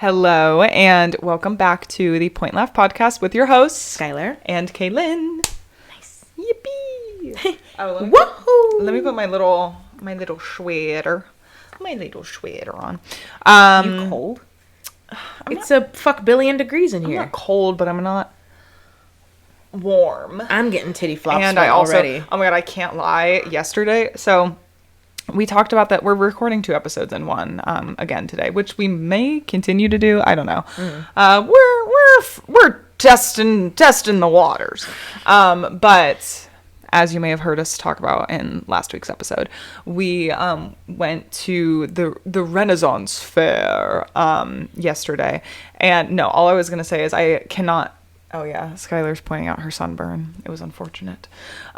Hello, and welcome back to the Point Laugh podcast with your hosts, Skyler and Kaylynne. Nice. Yippee! Woohoo! Let me put my little sweater on. You cold? It's a fuck billion degrees in I'm here. not cold, but I'm not warm. I'm getting titty flops And I also, already. oh my god, I can't lie. Yesterday, so we talked about that we're recording 2 episodes in one again today, which we may continue to do. I don't know. We're testing the waters. But as you may have heard us talk about in last week's episode, we went to the Renaissance Fair yesterday. And no, all I was going to say is I cannot. Oh yeah, Skylar's pointing out her sunburn. It was unfortunate.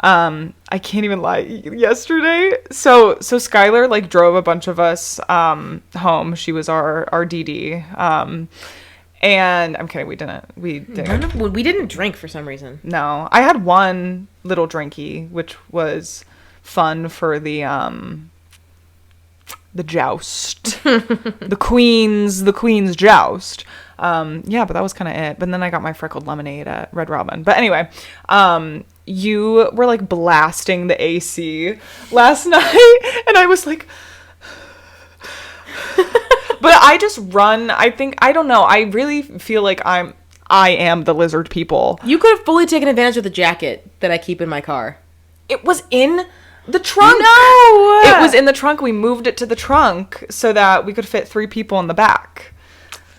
I can't even lie. Yesterday, so Skylar like drove a bunch of us home. She was our DD. And I'm kidding. We didn't. We didn't drink for some reason. No, I had one little drinky, which was fun for the joust, the queen's joust. Yeah, but that was kind of it. But then I got my freckled lemonade at Red Robin. But anyway, you were like blasting the AC last night, and I was like, but I just run. I don't know. I really feel like I am the lizard people. You could have fully taken advantage of the jacket that I keep in my car. It was in the trunk. No! It was in the trunk. We moved it to the trunk so that we could fit 3 people in the back.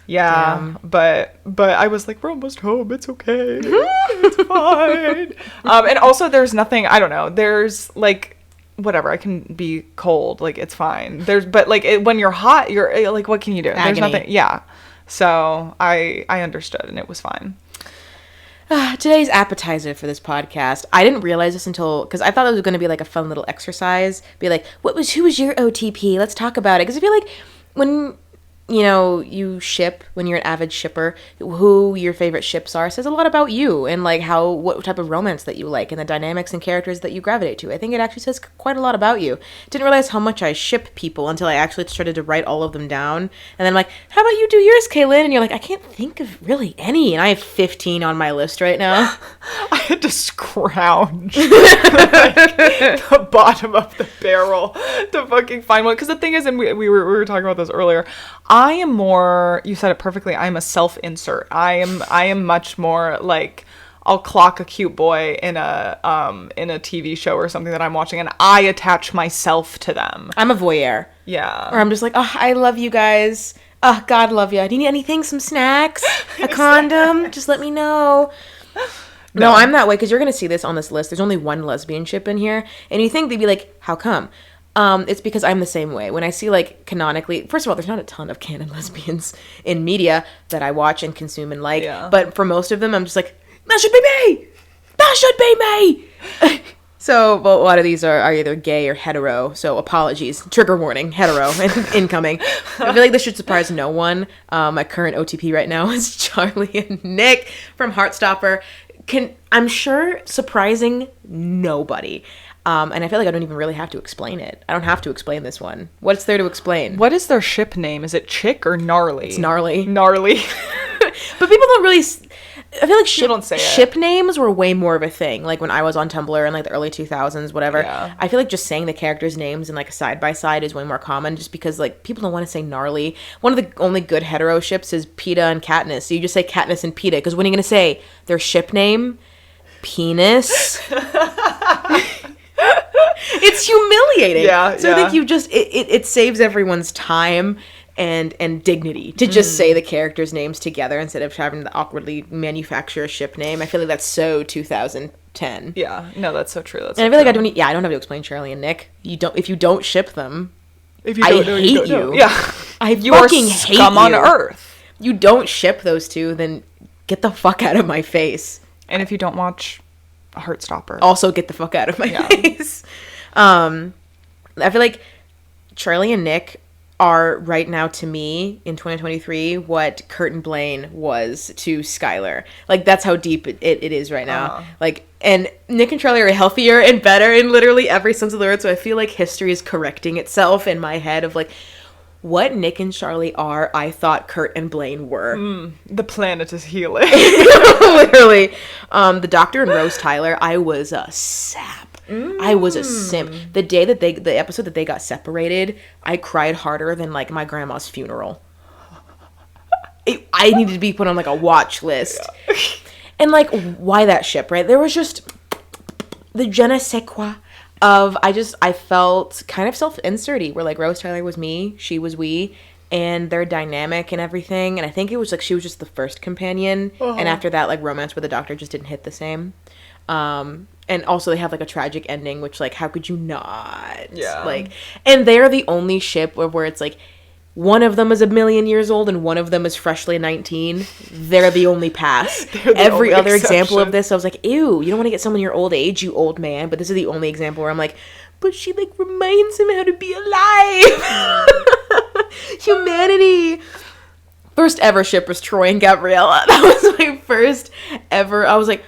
Yeah, damn. But I was like, we're almost home. It's okay. It's fine. And also there's nothing, I don't know. There's like, whatever. I can be cold. Like, it's fine. But like when you're hot, you're like, what can you do? Agony. There's nothing. Yeah. So I understood and it was fine. Today's appetizer for this podcast. I didn't realize this because I thought it was going to be like a fun little exercise. Be like, who was your OTP? Let's talk about it. Because I feel like when you ship, when you're an avid shipper, who your favorite ships are says a lot about you and like what type of romance that you like and the dynamics and characters that you gravitate to. I think it actually says quite a lot about you. Didn't realize how much I ship people until I actually started to write all of them down. And then I'm like, how about you do yours, Kaylynne? And you're like, I can't think of really any. And I have 15 on my list right now. I had to scrounge the bottom of the barrel to fucking find one. Because the thing is, and we were talking about this earlier, I am more, you said it perfectly, I'm a self-insert. I am much more like, I'll clock a cute boy in a TV show or something that I'm watching and I attach myself to them. I'm a voyeur. Yeah. Or I'm just like, oh, I love you guys. Oh, God love you. Do you need anything? Some snacks? A condom? Just let me know. No, I'm that way because you're going to see this on this list. There's only one lesbian ship in here. And you think they'd be like, how come? It's because I'm the same way. When I see, like, canonically... First of all, there's not a ton of canon lesbians in media that I watch and consume and like. Yeah. But for most of them, I'm just like, that should be me! That should be me! So, well, a lot of these are either gay or hetero. So, apologies. Trigger warning. Hetero incoming. I feel like this should surprise no one. My current OTP right now is Charlie and Nick from Heartstopper. I'm sure surprising nobody. And I feel like I don't even really have to explain it. I don't have to explain this one. What's there to explain? What is their ship name? Is it Chick or Gnarly? It's Gnarly. Gnarly. But people don't really... I feel like don't say ship names were way more of a thing. Like when I was on Tumblr in like the early 2000s, whatever. Yeah. I feel like just saying the characters' names in like a side-by-side is way more common just because like people don't want to say Gnarly. One of the only good hetero ships is Peeta and Katniss. So you just say Katniss and Peeta because when are you going to say their ship name? Penis? It's humiliating. Yeah. So I think you just it saves everyone's time and dignity to just say the characters' names together instead of having to awkwardly manufacture a ship name. I feel like that's so 2010. Yeah. No, that's so true. I feel like I don't have to explain Charlie and Nick. If you don't ship them, I hate you. Yeah. I fucking hate you. Scum on earth. You don't ship those two, then get the fuck out of my face. And if you don't watch Heartstopper, also get the fuck out of my face. I feel like Charlie and Nick are right now to me in 2023 what Kurt and Blaine was to Skyler. Like that's how deep it is right now. Like, and Nick and Charlie are healthier and better in literally every sense of the word. So I feel like history is correcting itself in my head of like, what Nick and Charlie are, I thought Kurt and Blaine were. The planet is healing. Literally. The Doctor and Rose Tyler, I was a sap. I was a simp. The day that the episode that they got separated, I cried harder than like my grandma's funeral. I needed to be put on like a watch list. Yeah. And like, why that ship, right? There was just the je ne sais quoi of, I felt kind of self-inserty, where like Rose Tyler was me, she was we, and their dynamic and everything. And I think it was like she was just the first companion. And after that, like romance with the Doctor just didn't hit the same. And also they have like a tragic ending, which like, how could you not? Yeah. Like, and they're the only ship where it's like, one of them is 1,000,000 years old and one of them is freshly 19. They're the only pass. Every other example of this, I was like, ew, you don't want to get someone your old age, you old man. But this is the only example where I'm like, but she like reminds him how to be alive. Humanity. First ever ship was Troy and Gabriella. That was my first ever. I was like,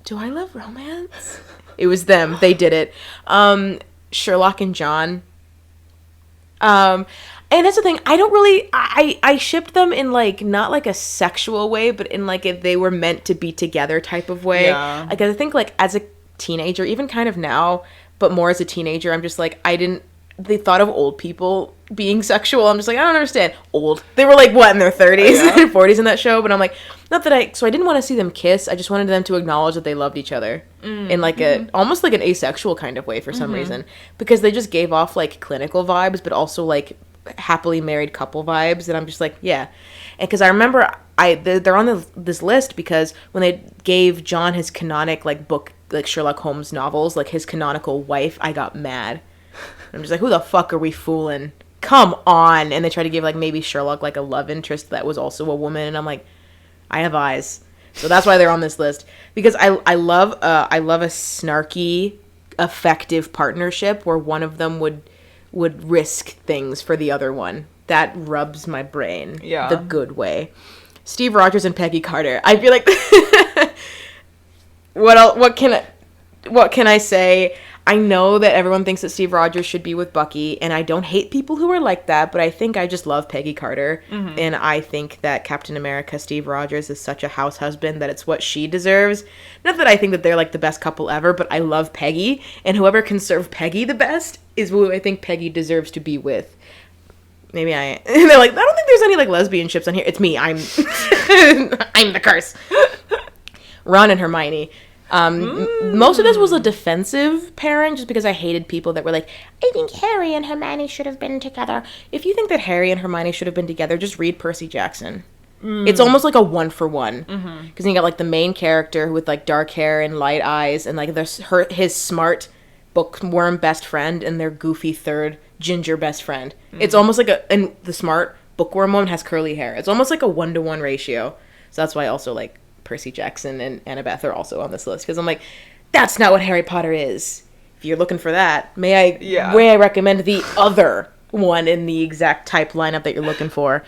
do I love romance? It was them. They did it. Sherlock and John. And that's the thing, I don't really, I shipped them in, like, not, like, a sexual way, but in, like, if they were meant to be together type of way. Yeah. Like, I think, like, as a teenager, even kind of now, but more as a teenager, I'm just, like, they thought of old people being sexual. I'm just like, I don't understand. Old. They were, like, what, in their 30s and 40s in that show? But I'm like, so I didn't want to see them kiss. I just wanted them to acknowledge that they loved each other in, like, almost, like, an asexual kind of way for some reason. Because they just gave off, like, clinical vibes, but also, like, happily married couple vibes, and I'm just like, yeah. And because I remember they're on this list because when they gave John his canonic like book, like Sherlock Holmes novels, like his canonical wife, I got mad. I'm just like, who the fuck are we fooling? Come on. And they tried to give like maybe Sherlock like a love interest that was also a woman, and I'm like, I have eyes. So that's why they're on this list, because I love a snarky, effective partnership where one of them would risk things for the other one. That rubs my brain. Yeah. The good way. Steve Rogers and Peggy Carter. I feel like what can I say? I know that everyone thinks that Steve Rogers should be with Bucky, and I don't hate people who are like that, but I think I just love Peggy Carter. And I think that Captain America Steve Rogers is such a house husband that it's what she deserves. Not that I think that they're like the best couple ever, but I love Peggy, and whoever can serve Peggy the best is who I think Peggy deserves to be with. Maybe and they're like, I don't think there's any like lesbian ships on here. It's me. I'm I'm the curse. Ron and Hermione. Most of this was a defensive pairing just because I hated people that were like, I think Harry and Hermione should have been together. If you think that Harry and Hermione should have been together, just read Percy Jackson. It's almost like a 1-for-1. Because you got like the main character with like dark hair and light eyes, and like there's his smart bookworm best friend and their goofy third ginger best friend. It's almost like and the smart bookworm one has curly hair. It's almost like a 1-to-1 ratio. So that's why I also like Percy Jackson and Annabeth are also on this list, because I'm like, that's not what Harry Potter is. If you're looking for that, may I recommend the other one in the exact type lineup that you're looking for.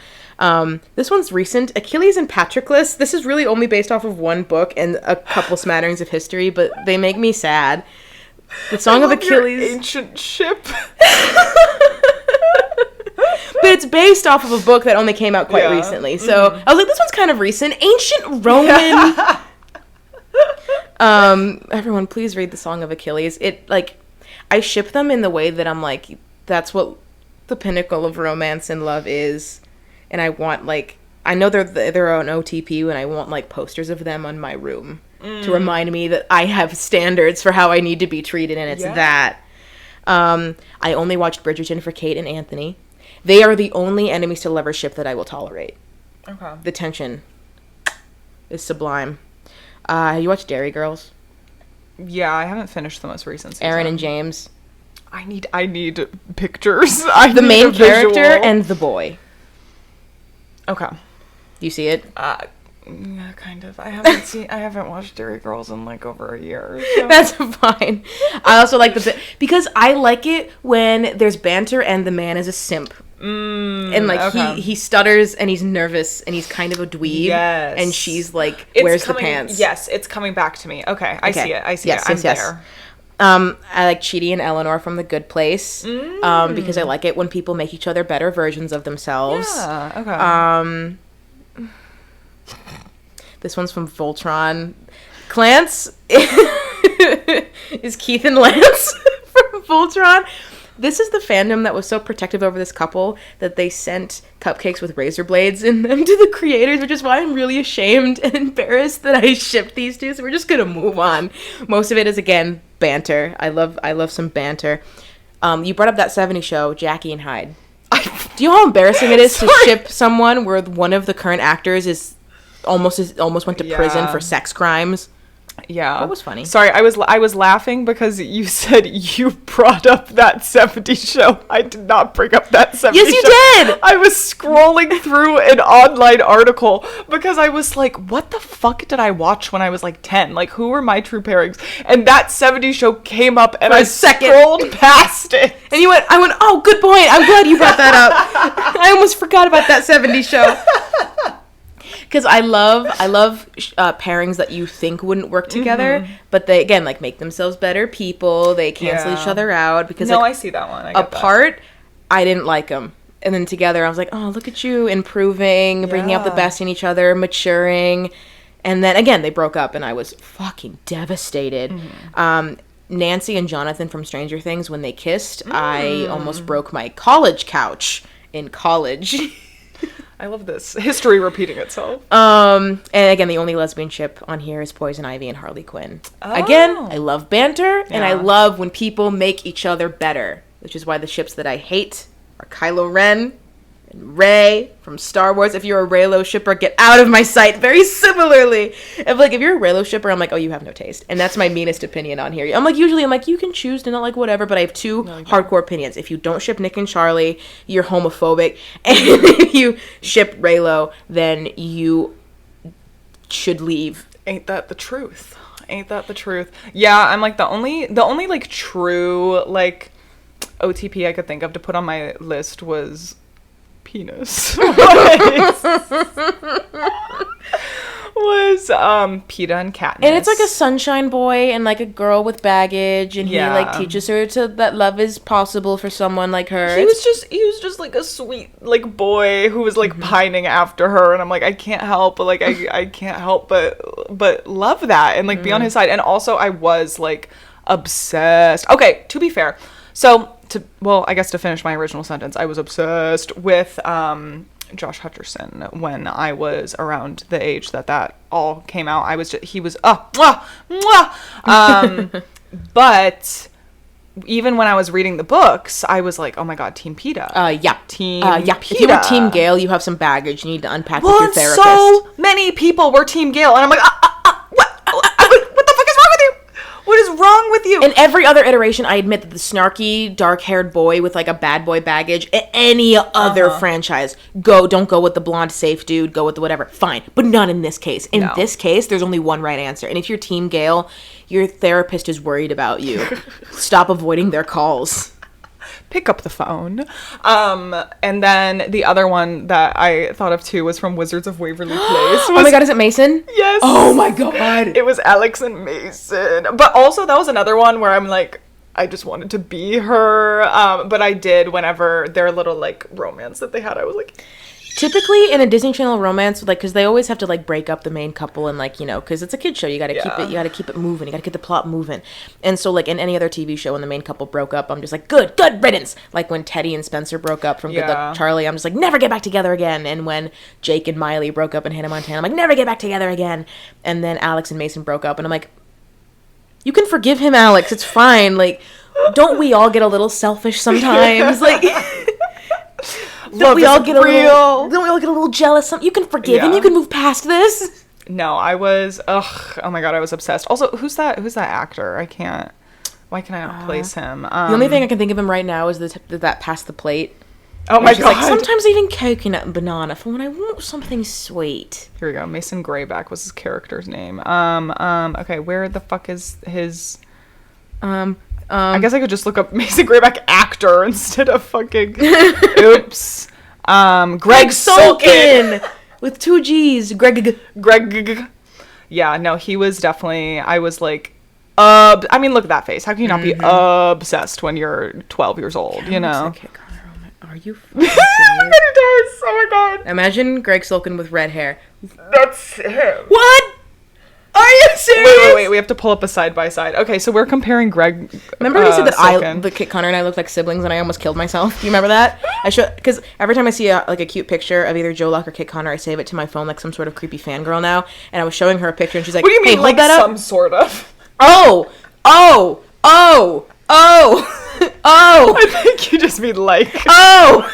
This one's recent, Achilles and Patroclus. This is really only based off of one book and a couple smatterings of history, but they make me sad. The Song of Achilles. Your ancient ship. But it's based off of a book that only came out quite recently. So I was like, this one's kind of recent. Ancient Roman. Everyone, please read The Song of Achilles. It, like, I ship them in the way that I'm like, that's what the pinnacle of romance and love is. And I want, like, I know they're on OTP, and I want, like, posters of them on my room to remind me that I have standards for how I need to be treated, and it's that. I only watched Bridgerton for Kate and Anthony. They are the only enemies to lovers ship that I will tolerate. Okay. The tension is sublime. You watch Dairy Girls? Yeah, I haven't finished the most recent season. Aaron and James. I need pictures. The main character and the boy. Okay. You see it? Yeah, kind of. I haven't watched Dairy Girls in like over a year. So. That's fine. I also like because I like it when there's banter and the man is a simp. And like he stutters and he's nervous and he's kind of a dweeb. Yes. And she's like, where's the pants? Yes, it's coming back to me. Okay, I see it. I'm there. I like Chidi and Eleanor from The Good Place. Because I like it when people make each other better versions of themselves. Yeah, okay. This one's from Voltron. Clance is Keith and Lance from Voltron. This is the fandom that was so protective over this couple that they sent cupcakes with razor blades in them to the creators, which is why I'm really ashamed and embarrassed that I shipped these two. So we're just gonna move on. Most of it is, again, banter. I love some banter. You brought up that 70s show, Jackie and Hyde. Do you know how embarrassing it is to ship someone where one of the current actors is almost went to prison for sex crimes? Yeah. That was funny. Sorry, I was laughing because you said you brought up that 70s show. I did not bring up that 70s show. Yes, you did! I was scrolling through an online article because I was like, what the fuck did I watch when I was like 10? Like, who were my true pairings? And that 70s show came up and I scrolled past it. And I went, oh, good point. I'm glad you brought that up. I almost forgot about that 70s show. Because I love pairings that you think wouldn't work together, but they, again, like, make themselves better people. They cancel each other out. Because, I see that one. I get apart, that. I didn't like them. And then together, I was like, oh, look at you, improving, bringing out the best in each other, maturing. And then, again, they broke up, and I was fucking devastated. Nancy and Jonathan from Stranger Things, when they kissed, I almost broke my college couch in college. I love this. History repeating itself. And again, the only lesbian ship on here is Poison Ivy and Harley Quinn. Again, I love banter, and I love when people make each other better, which is why the ships that I hate are Kylo Ren and Rey from Star Wars. If you're a Reylo shipper, get out of my sight. Very similarly. If you're a Reylo shipper, I'm like, oh, you have no taste. And that's my meanest opinion on here. Usually you can choose to not like whatever, but I have two hardcore opinions. If you don't ship Nick and Charlie, you're homophobic. And if you ship Reylo, then you should leave. Ain't that the truth? Yeah, I'm like the only like true like OTP I could think of to put on my list was penis. was PETA and Katniss. And it's like a sunshine boy and like a girl with baggage, and he like teaches her that love is possible for someone like her. He was just like a sweet like boy who was like pining after her, and I'm like, I can't help but like I can't help but love that and like be on his side. And also I was like obsessed. Okay, to be fair. So I guess to finish my original sentence, I was obsessed with Josh Hutcherson when I was around the age that all came out. He was but even when I was reading the books, I was like, oh my god, Team PETA. Team PETA. If you were Team Gale, you have some baggage you need to unpack with your therapist. So many people were Team Gale, and I'm like, what the fuck is wrong with you? What is wrong with you? In every other iteration, I admit that the snarky, dark-haired boy with like a bad boy baggage, any other franchise, don't go with the blonde safe dude, go with the whatever, fine. But not in this case. In this case, there's only one right answer. And if you're Team Gale, your therapist is worried about you. Stop avoiding their calls. Pick up the phone. And then the other one that I thought of too was from Wizards of Waverly Place. Oh my god, is it Mason? Yes. Oh my god. It was Alex and Mason. But also that was another one where I'm like, I just wanted to be her. But I did whenever their little like romance that they had, I was like... Typically in a Disney Channel romance, like, because they always have to like break up the main couple and like, you know, because it's a kid show, you got to keep it moving, you got to keep the plot moving. And so like in any other TV show when the main couple broke up, I'm just like, good riddance. Like when Teddy and Spencer broke up from Good Luck Charlie, I'm just like, never get back together again. And when Jake and Miley broke up in Hannah Montana, I'm like, never get back together again. And then Alex and Mason broke up, and I'm like, you can forgive him, Alex. It's fine. Like, don't we all get a little selfish sometimes? Like. Don't we all get a little jealous? You can forgive him. You can move past this. No, I was. Oh my god, I was obsessed. Also, who's that actor? I can't. Why can I not place him? The only thing I can think of him right now is that Pass the Plate. Oh my god! Like, sometimes even coconut and banana for when I want something sweet. Here we go. Mason Grayback was his character's name. Okay, where the fuck is his? I guess I could just look up Mason Grayback actor instead of fucking... Oops. Greg Sulkin! With 2 G's. Greg. Yeah, no, he was definitely... I was like... I mean, look at that face. How can you not be obsessed when you're 12 years old, you know? Kit Connor. Oh my, are you Oh my serious? god, it does. Oh my god. Imagine Greg Sulkin with red hair. That's him. What? Are you serious? Wait. We have to pull up a side by side. Okay, so we're comparing Greg. Remember we said that Sulkin. the Kit Connor and I looked like siblings, and I almost killed myself. Do you remember that? I should, because every time I see a cute picture of either Joe Luck or Kit Connor, I save it to my phone like some sort of creepy fangirl now. And I was showing her a picture, and she's like, What do you mean, hey, like hold that some up. sort of? Oh. I think you just mean like. Oh.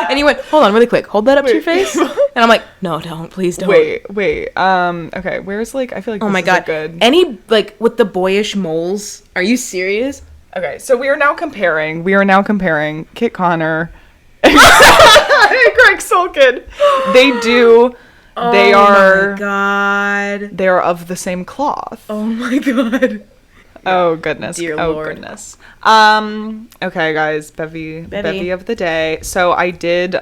And he went, hold on, really quick. Hold that up to your face. And I'm like, no, don't. Please don't. Wait. Okay, where's like, I feel like Oh this my is god. good. Any, like, with the boyish moles. Are you serious? Okay, so we are now comparing Kit Connor and Greg Sulkin. They are. Oh my god. They are of the same cloth. Oh my god. Oh goodness. Dear oh Lord. goodness. Okay, guys, bevy of the day. So I did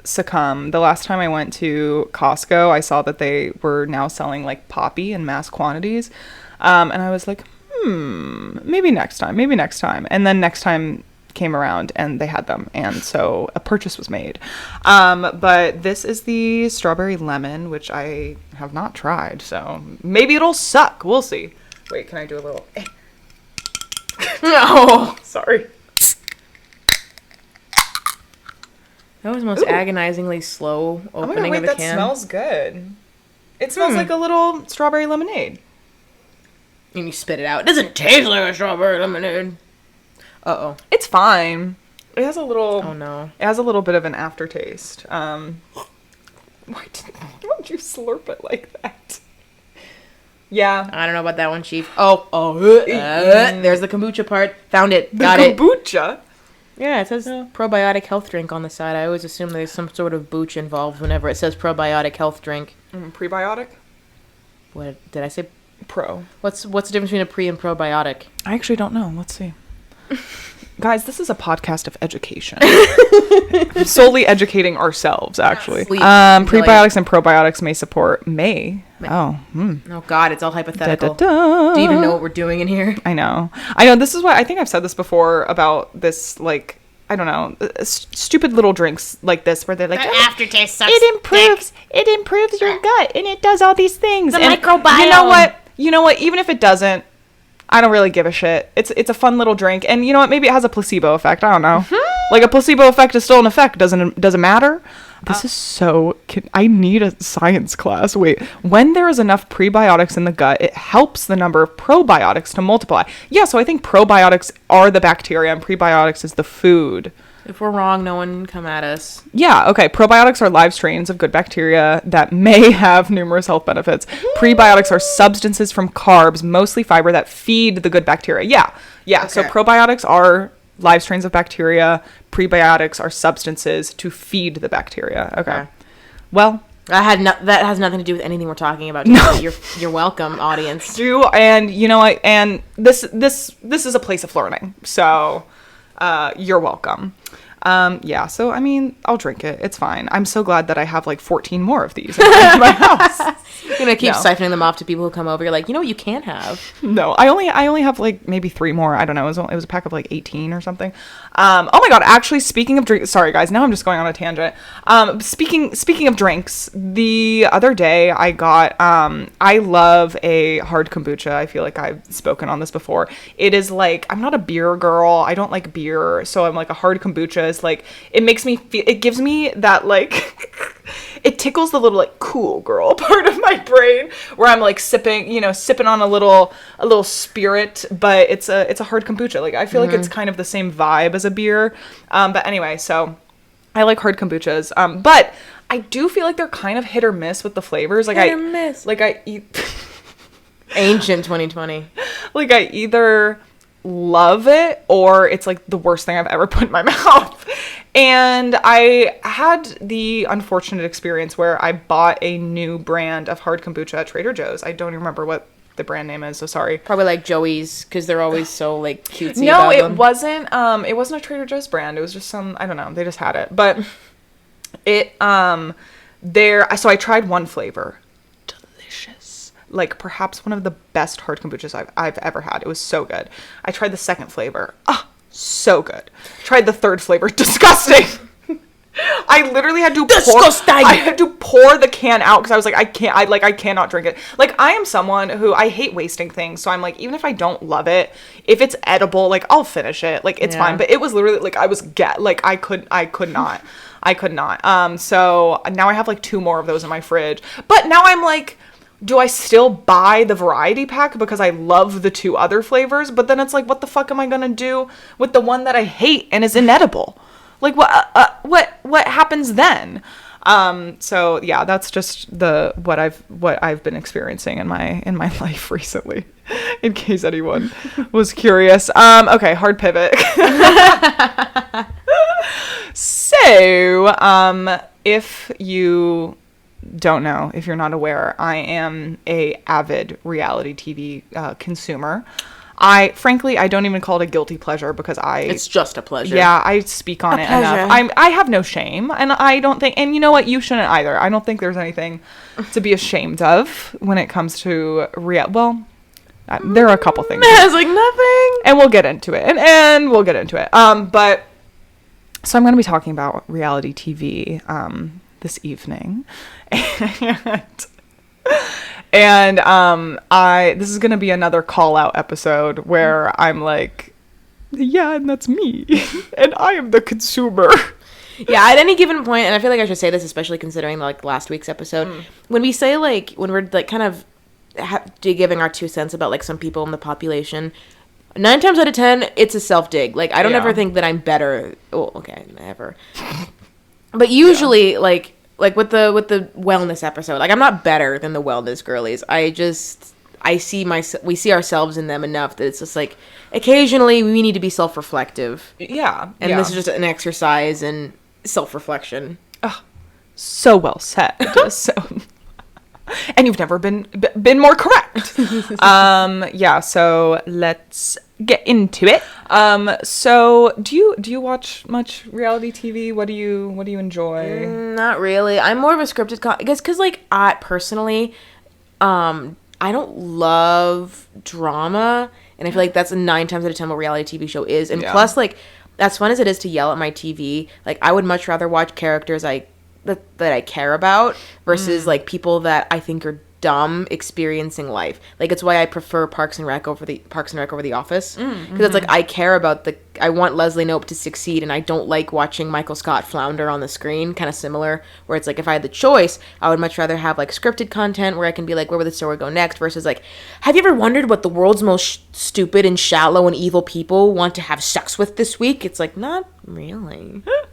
succumb. The last time I went to Costco, I saw that they were now selling like Poppy in mass quantities. And I was like, maybe next time. And then next time came around and they had them, and so a purchase was made. But this is the strawberry lemon, which I have not tried, so maybe it'll suck. We'll see. Wait, can I do a little No. Sorry. That was the most agonizingly slow Oh my god, opening wait, of a that can. smells good. It smells like a little strawberry lemonade. And you spit it out. It doesn't taste like a strawberry lemonade. Uh-oh. It's fine. It has a little. Oh no. It has a little bit of an aftertaste. Why'd you slurp it like that? Yeah. I don't know about that one, Chief. There's the kombucha part. Found it. Got the it. kombucha. Yeah, it says probiotic health drink on the side. I always assume there's some sort of booch involved whenever it says probiotic health drink. Prebiotic? What did I say? Pro. What's the difference between a pre and probiotic? I actually don't know. Let's see. Guys, this is a podcast of education. Solely educating ourselves, actually. Prebiotics and probiotics Oh God, it's all hypothetical. Da-da-da. Do you even know what we're doing in here? I know. This is why I think I've said this before about this, like, I don't know, stupid little drinks like this where they're like, Aftertaste sucks. it improves your gut and it does all these things. The And microbiome. You know what? Even if it doesn't, I don't really give a shit. It's a fun little drink, and you know what? Maybe it has a placebo effect. I don't know. Like, a placebo effect is still an effect. Doesn't it matter? This is so. I need a science class. Wait, when there is enough prebiotics in the gut, it helps the number of probiotics to multiply. Yeah, so I think probiotics are the bacteria, and prebiotics is the food. If we're wrong, no one come at us. Yeah, okay. Probiotics are live strains of good bacteria that may have numerous health benefits. Prebiotics are substances from carbs, mostly fiber, that feed the good bacteria. Yeah. Okay. So probiotics are live strains of bacteria. Prebiotics are substances to feed the bacteria. Okay. Well, that has nothing to do with anything we're talking about. No. You're welcome, audience. And you know what? And this is a place of learning. So you're welcome. Yeah, so I mean, I'll drink it. It's fine. I'm so glad that I have like 14 more of these in my house. You're gonna keep siphoning them off to people who come over. You're like, you know what you can't have? No, I only have like maybe 3 more. I don't know. It was a pack of like 18 or something. Oh my god! Actually, speaking of drinks, sorry guys. Now I'm just going on a tangent. Speaking of drinks, the other day I got. I love a hard kombucha. I feel like I've spoken on this before. It is like, I'm not a beer girl. I don't like beer, so I'm like, a hard kombucha is like, it makes me feel. It gives me that like. It tickles the little like cool girl part of my brain where I'm like sipping on a little spirit, but it's a hard kombucha. Like, I feel like it's kind of the same vibe as a beer. But anyway, so I like hard kombuchas. But I do feel like they're kind of hit or miss with the flavors. Like, hit or miss. Like, I eat Ancient 2020. Like, I either love it or it's like the worst thing I've ever put in my mouth. And I had the unfortunate experience where I bought a new brand of hard kombucha at Trader Joe's. I don't even remember what the brand name is, so sorry. Probably like Joey's, because they're always so like cutesy. No, it wasn't a Trader Joe's brand. It was just some, I don't know, they just had it. But so I tried one flavor. like perhaps one of the best hard kombuchas I've ever had. It was so good. I tried the second flavor. So good. Tried the third flavor. Disgusting. I literally had to pour the can out because I was like, I cannot drink it. Like, I am someone who, I hate wasting things. So I'm like, even if I don't love it, if it's edible, like, I'll finish it. Like, it's fine. But it was literally like, I could not. So now I have like 2 more of those in my fridge. But now I'm like, do I still buy the variety pack because I love the 2 other flavors? But then it's like, what the fuck am I going to do with the one that I hate and is inedible? Like, what happens then? So yeah, that's just what I've been experiencing in my life recently, in case anyone was curious. Okay, hard pivot. So, if you don't know, if you're not aware, I am a avid reality TV consumer. Frankly, I don't even call it a guilty pleasure because it's just a pleasure. Yeah, I speak on it enough. I have no shame, and I don't think, and you know what, you shouldn't either. I don't think there's anything to be ashamed of when it comes to there are a couple things. It's like nothing. And we'll get into it, and we'll get into it. But so I'm going to be talking about reality TV this evening, and this is going to be another call out episode where I'm like, yeah, and that's me, and I am the consumer. Yeah, at any given point, and I feel like I should say this, especially considering like last week's episode, when we say like, when we're like kind of giving our 2 cents about like some people in the population, 9 times out of 10, it's a self-dig. Like, I don't ever think that I'm better. Oh, okay, never. But usually, like with the wellness episode, like, I'm not better than the wellness girlies. We see ourselves in them enough that it's just like, occasionally we need to be self-reflective. Yeah. And this is just an exercise in self-reflection. Oh, so well said. And you've never been more correct. Yeah, so let's get into it. So do you watch much reality TV? What do you enjoy? Not really. I'm more of a scripted I guess because like I personally I don't love drama, and I feel like that's 9 times out of 10 what reality TV show is. And plus, like, as fun as it is to yell at my TV, like, I would much rather watch characters that I care about versus like people that I think are dumb experiencing life. Like, it's why I prefer Parks and Rec over the Office, because it's like I want Leslie Knope to succeed, and I don't like watching Michael Scott flounder on the screen. Kind of similar, where it's like, if I had the choice, I would much rather have like scripted content where I can be like, where would the story go next, versus like, have you ever wondered what the world's most stupid and shallow and evil people want to have sex with this week? It's like, not really. I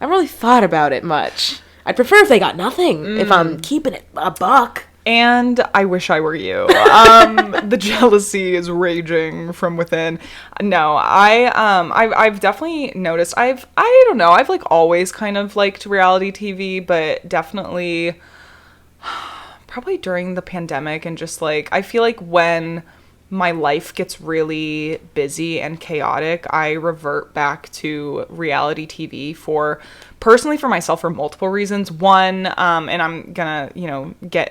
haven't really thought about it much. I'd prefer if they got nothing, if I'm keeping it a buck. And I wish I were you. The jealousy is raging from within. No, I've definitely noticed. I don't know. I've like always kind of liked reality TV, but definitely probably during the pandemic, and just like, I feel like when my life gets really busy and chaotic, I revert back to reality TV personally for myself for multiple reasons. One, and I'm gonna,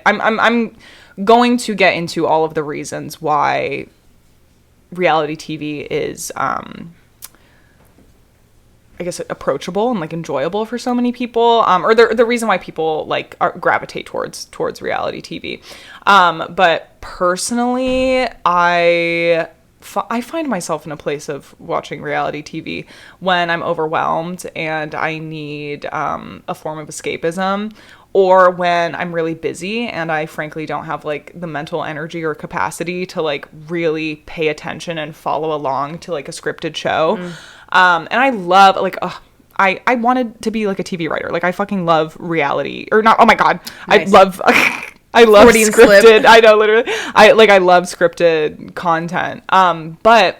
I'm going to get into all of the reasons why reality TV is, I guess, approachable and like enjoyable for so many people, or the reason why people like gravitate towards reality TV. But personally, I find myself in a place of watching reality TV when I'm overwhelmed and I need a form of escapism, or when I'm really busy and I frankly don't have like the mental energy or capacity to like really pay attention and follow along to like a scripted show. And I love like, I wanted to be like a TV writer. Like, I fucking love reality, or not. Oh my God. Nice. I love scripted. Slip. I know, literally. I love scripted content. But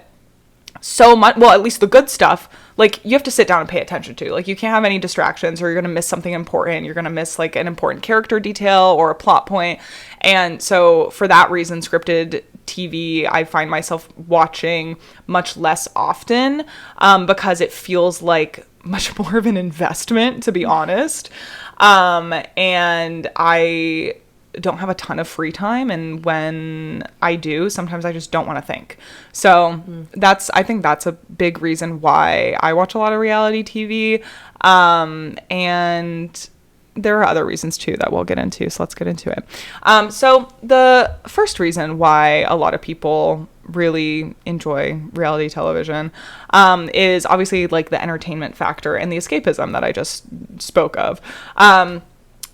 so much, well, at least the good stuff, like, you have to sit down and pay attention to. Like, you can't have any distractions, or you're going to miss something important. You're going to miss like an important character detail or a plot point. And so for that reason, scripted TV, I find myself watching much less often, because it feels like much more of an investment, to be honest. And I don't have a ton of free time, and when I do, sometimes I just don't want to think. So I think that's a big reason why I watch a lot of reality TV. And there are other reasons too that we'll get into, so let's get into it. So the first reason why a lot of people really enjoy reality television is obviously like the entertainment factor and the escapism that I just spoke of.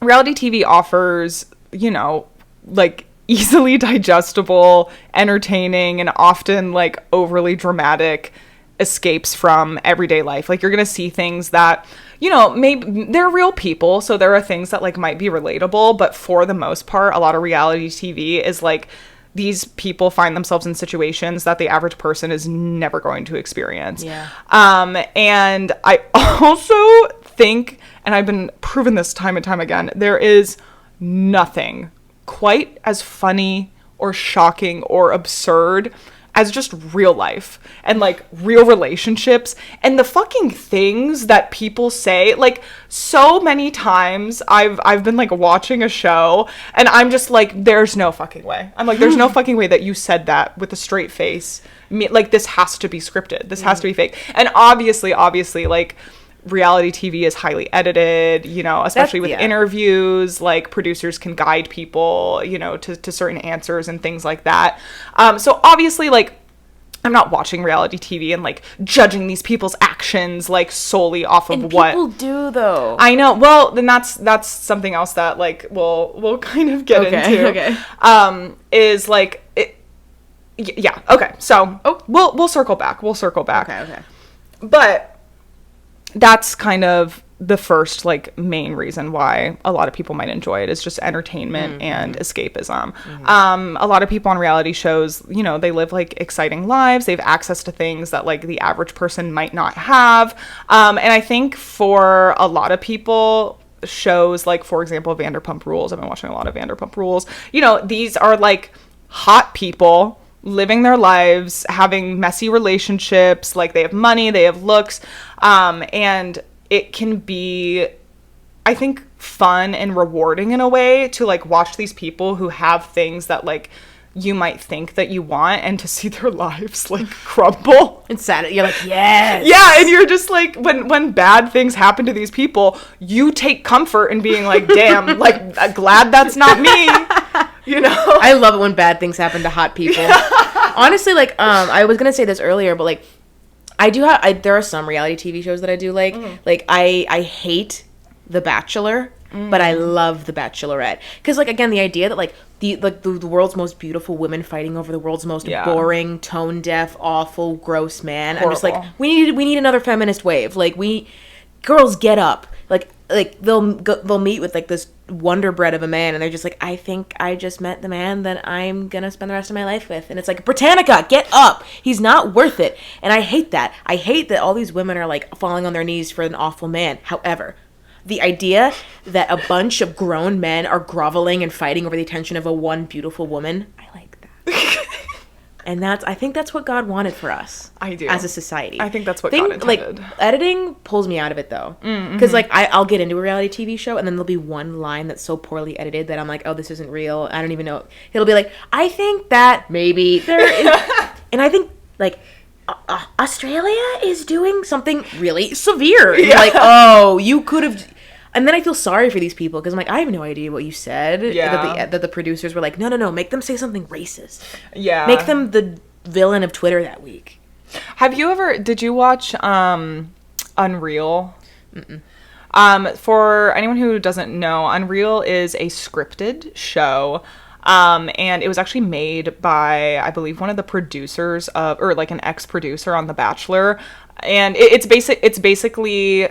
Reality TV offers, like easily digestible, entertaining, and often like overly dramatic escapes from everyday life. Like, you're gonna see things that, maybe they're real people, so there are things that like might be relatable, but for the most part, a lot of reality TV is like these people find themselves in situations that the average person is never going to experience. Yeah. And I also think, and I've been proven this time and time again, there is nothing quite as funny or shocking or absurd as just real life and like real relationships and the fucking things that people say. Like, so many times I've been like watching a show and I'm just like, there's no fucking way. I'm like, there's no fucking way that you said that with a straight face. Like, this has to be scripted. This has to be fake. And obviously, like, reality TV is highly edited, especially with interviews. Like, producers can guide people, to certain answers and things like that. So obviously, like, I'm not watching reality TV and like judging these people's actions like solely off of what people do, though. I know. Well, then that's something else that like we'll kind of get into. Okay. Is like it. Yeah. Okay. So we'll circle back. Okay. But that's kind of the first like main reason why a lot of people might enjoy it, is just entertainment and escapism. A lot of people on reality shows, they live like exciting lives. They have access to things that like the average person might not have. And I think for a lot of people, shows like, for example, Vanderpump Rules. I've been watching a lot of Vanderpump Rules. These are like hot people living their lives, having messy relationships. Like, they have money, they have looks, and it can be, I think, fun and rewarding in a way to like watch these people who have things that like you might think that you want, and to see their lives like crumble. It's sad. You're like, yes. Yeah, and you're just like, when bad things happen to these people, you take comfort in being like, damn, like, glad that's not me. I love it when bad things happen to hot people. Honestly, like, I was gonna say this earlier, but like, there are some reality TV shows that I do like. Like, I hate The Bachelor, but I love The Bachelorette. Because, like, again, the idea that like the world's most beautiful women fighting over the world's most boring, tone deaf, awful, gross man. Horrible. I'm just like, we need another feminist wave. Like, girls, get up. Like they'll meet with like this wonder bread of a man, and they're just like, I think I just met the man that I'm gonna spend the rest of my life with. And it's like, Britannica, get up. He's not worth it. And I hate that. I hate that all these women are like falling on their knees for an awful man. However, the idea that a bunch of grown men are groveling and fighting over the attention of one beautiful woman, I like that. And I think that's what God wanted for us. I do. As a society. I think that's what God intended. Like, editing pulls me out of it, though. Because, like, I'll get into a reality TV show, and then there'll be one line that's so poorly edited that I'm like, oh, this isn't real. I don't even know. It'll be like, I think that maybe there is... And I think, like, Australia is doing something really severe. And you're like, oh, you could have... And then I feel sorry for these people, because I'm like, I have no idea what you said. Yeah. That the producers were like, no, make them say something racist. Yeah. Make them the villain of Twitter that week. Did you watch Unreal? For anyone who doesn't know, Unreal is a scripted show. And it was actually made by, I believe, one of the producers or like an ex-producer on The Bachelor. And it's basically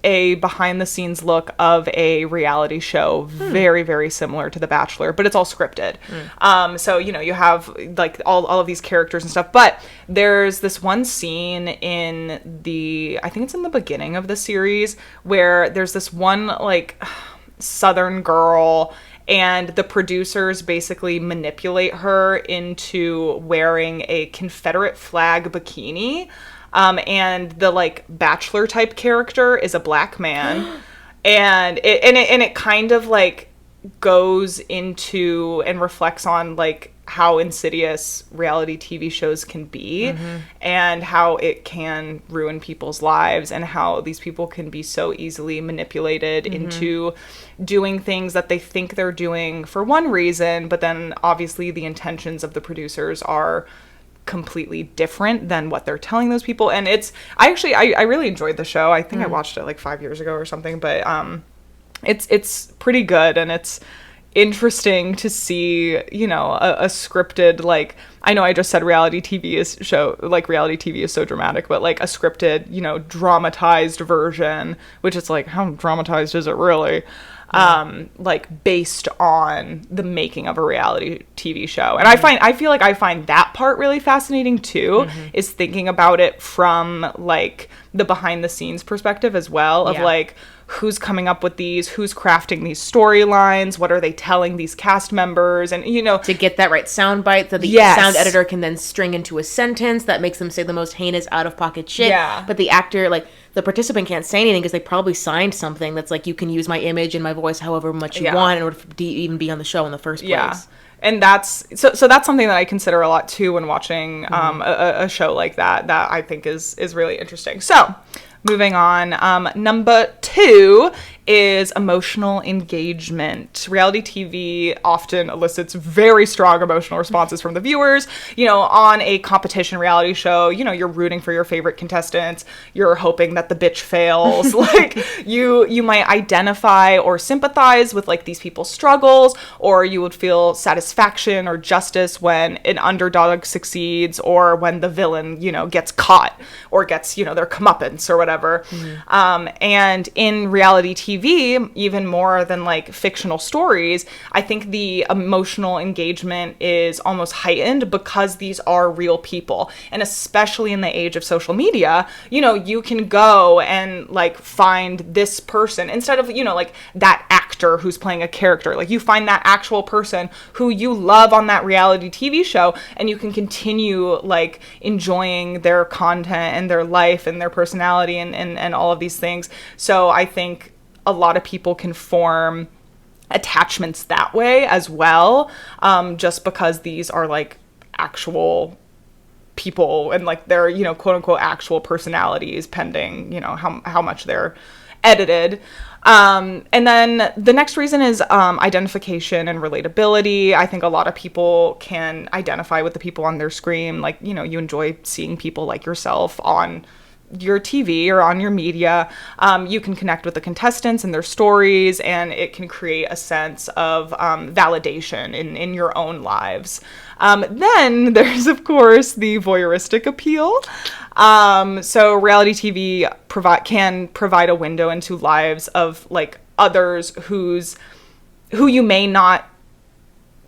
a behind-the-scenes look of a reality show, very, very similar to The Bachelor, but it's all scripted. So, you have like all of these characters and stuff, but there's this one scene I think it's in the beginning of the series, where there's this one like Southern girl, and the producers basically manipulate her into wearing a Confederate flag bikini. And the like Bachelor type character is a black man, and it kind of like goes into and reflects on like how insidious reality TV shows can be, and how it can ruin people's lives, and how these people can be so easily manipulated into doing things that they think they're doing for one reason, but then obviously the intentions of the producers are completely different than what they're telling those people. And I really enjoyed the show. I think I watched it like 5 years ago or something, but it's pretty good, and it's interesting to see, you know, a scripted, like, I know I just said reality TV is so dramatic, but like a scripted, you know, dramatized version, which is like, how dramatized is it really? Like based on the making of a reality TV show. And I feel like I find that part really fascinating too, is thinking about it from like the behind the scenes perspective as well, of like, who's coming up with these, who's crafting these storylines, what are they telling these cast members, and, you know, to get that right sound bite that the sound editor can then string into a sentence that makes them say the most heinous out-of-pocket shit. Yeah. But the actor, like, the participant can't say anything because they probably signed something that's like, you can use my image and my voice however much you want in order to even be on the show in the first place. Yeah. And that's so that's something that I consider a lot too when watching a show like that I think is really interesting. So moving on, number 2 is emotional engagement. Reality TV often elicits very strong emotional responses from the viewers. You know, on a competition reality show, you know, you're rooting for your favorite contestants. You're hoping that the bitch fails. Like, you might identify or sympathize with like these people's struggles, or you would feel satisfaction or justice when an underdog succeeds, or when the villain, you know, gets caught or gets, you know, their comeuppance or whatever. And in reality TV, even more than like fictional stories, I think the emotional engagement is almost heightened because these are real people. And especially in the age of social media, you know, you can go and like find this person instead of, you know, like that actor who's playing a character. Like, you find that actual person who you love on that reality TV show, and you can continue like enjoying their content and their life and their personality and all of these things. So I think a lot of people can form attachments that way as well, just because these are like actual people and like they're, you know, quote unquote actual personalities, pending, you know, how much they're edited. And then the next reason is identification and relatability. I think a lot of people can identify with the people on their screen. Like, you know, you enjoy seeing people like yourself on your TV or on your media. You can connect with the contestants and their stories, and it can create a sense of validation in your own lives. Then there's, of course, the voyeuristic appeal. So reality TV can provide a window into lives of like others who you may not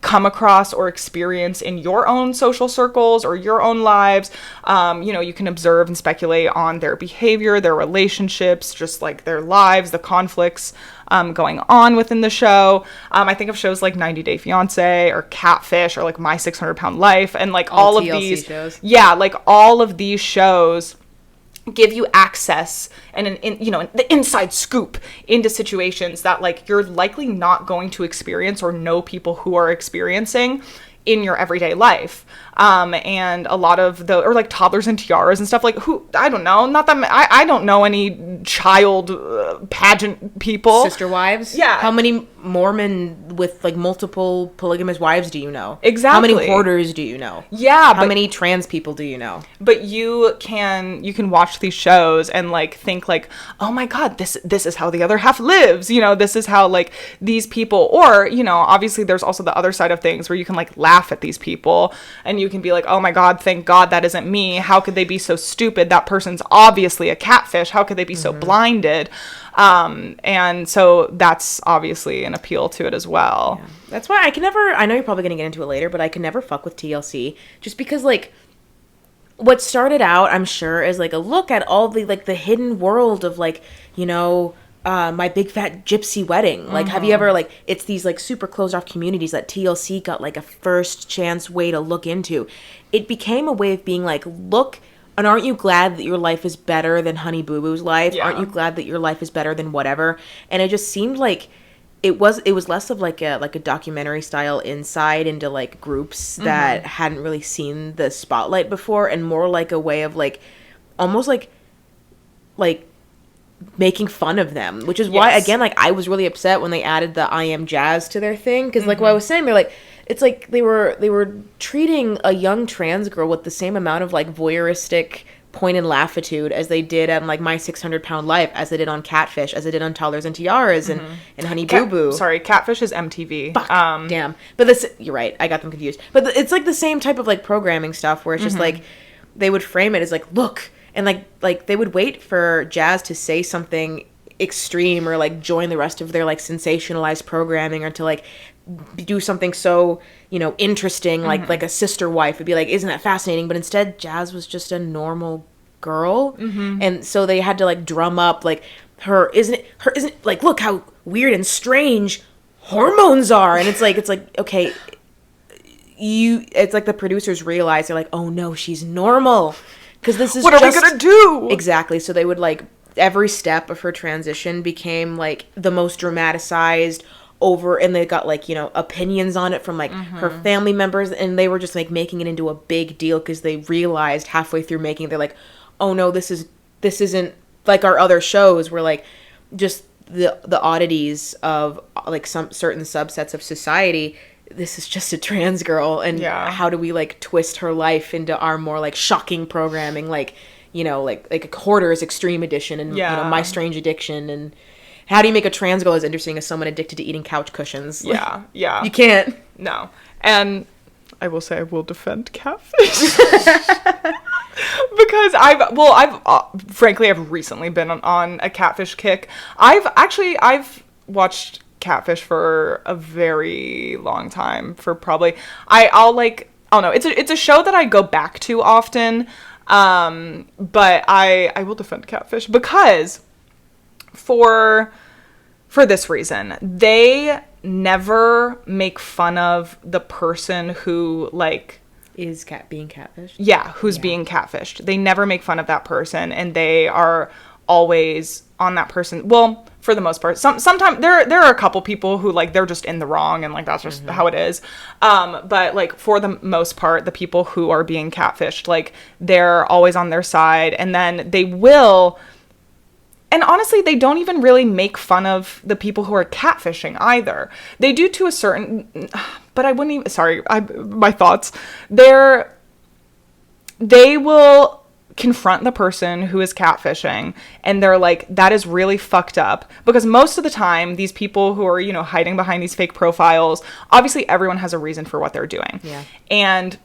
come across or experience in your own social circles or your own lives. You know, you can observe and speculate on their behavior, their relationships, just like their lives, the conflicts going on within the show. I think of shows like 90 Day Fiance or Catfish or like My 600 Pound Life, and like all of these shows. Yeah, like all of these shows give you access and the inside scoop into situations that like you're likely not going to experience or know people who are experiencing in your everyday life. And a lot of or like Toddlers and Tiaras and stuff, like, who, I don't know, not that I don't know any child pageant people. Sister wives? Yeah. How many Mormon with like multiple polygamous wives do you know? Exactly. How many hoarders do you know? Yeah. How many trans people do you know? But you can watch these shows and like think like, oh my God, this is how the other half lives. You know, this is how like these people, or, you know, obviously there's also the other side of things where you can like laugh at these people and you can be like, oh my God, thank God that isn't me. How could they be so stupid? That person's obviously a catfish. How could they be so blinded? And so that's obviously an appeal to it as well. Yeah. That's why I know you're probably going to get into it later, but I can never fuck with TLC just because like what started out, I'm sure, is like a look at all the like the hidden world of like, you know, My Big Fat Gypsy Wedding. Like, have you ever, like, it's these, like, super closed off communities that TLC got, like, a first chance way to look into. It became a way of being like, look, and aren't you glad that your life is better than Honey Boo Boo's life? Yeah. Aren't you glad that your life is better than whatever? And it just seemed like it was less of like a documentary style insight into like groups that hadn't really seen the spotlight before, and more like a way of like almost like making fun of them, which is why again, like, I was really upset when they added the I Am Jazz to their thing, because like what I was saying, they're like, it's like they were treating a young trans girl with the same amount of like voyeuristic pointed laugitude as they did on like My 600-Pound Life, as they did on Catfish, as they did on Toddlers and Tiaras and Honey Boo Boo. Sorry, Catfish is MTV. Fuck, damn. But this, you're right, I got them confused. But it's like the same type of like programming stuff where it's just like they would frame it as like, look, and like they would wait for Jazz to say something extreme or like join the rest of their like sensationalized programming, or to like do something so, you know, interesting, like a sister wife would be like, isn't that fascinating? But instead Jazz was just a normal girl, and so they had to like drum up like her isn't like, look how weird and strange hormones are, and it's like okay, it's like the producers realize, they're like, oh no, she's normal, because this is what are we gonna do? Exactly. So they would like, every step of her transition became like the most dramatized over, and they got like, you know, opinions on it from like her family members, and they were just like making it into a big deal because they realized halfway through making, they're like, oh no, this isn't like our other shows where like just the oddities of like some certain subsets of society. This is just a trans girl, and how do we like twist her life into our more like shocking programming, like, you know, like a Hoarders Extreme Edition, and you know, My Strange Addiction, and how do you make a trans girl as interesting as someone addicted to eating couch cushions? Yeah, yeah. You can't. No. And I will say I will defend Catfish. Because frankly, I've recently been on a Catfish kick. I've watched Catfish for a very long time, for probably, I'll like, I don't know, it's a show that I go back to often, but I will defend Catfish because for this reason, they never make fun of the person who like is being catfished. Yeah, who's being catfished. They never make fun of that person, and they are always on that person. Well, for the most part, sometimes there are a couple people who like, they're just in the wrong, and like that's just how it is. But like for the most part, the people who are being catfished, like they're always on their side, and then they will. And honestly, they don't even really make fun of the people who are catfishing either. They do to a certain, but I wouldn't even, sorry, my thoughts. They will confront the person who is catfishing, and they're like, that is really fucked up. Because most of the time, these people who are, you know, hiding behind these fake profiles, obviously everyone has a reason for what they're doing. Yeah. And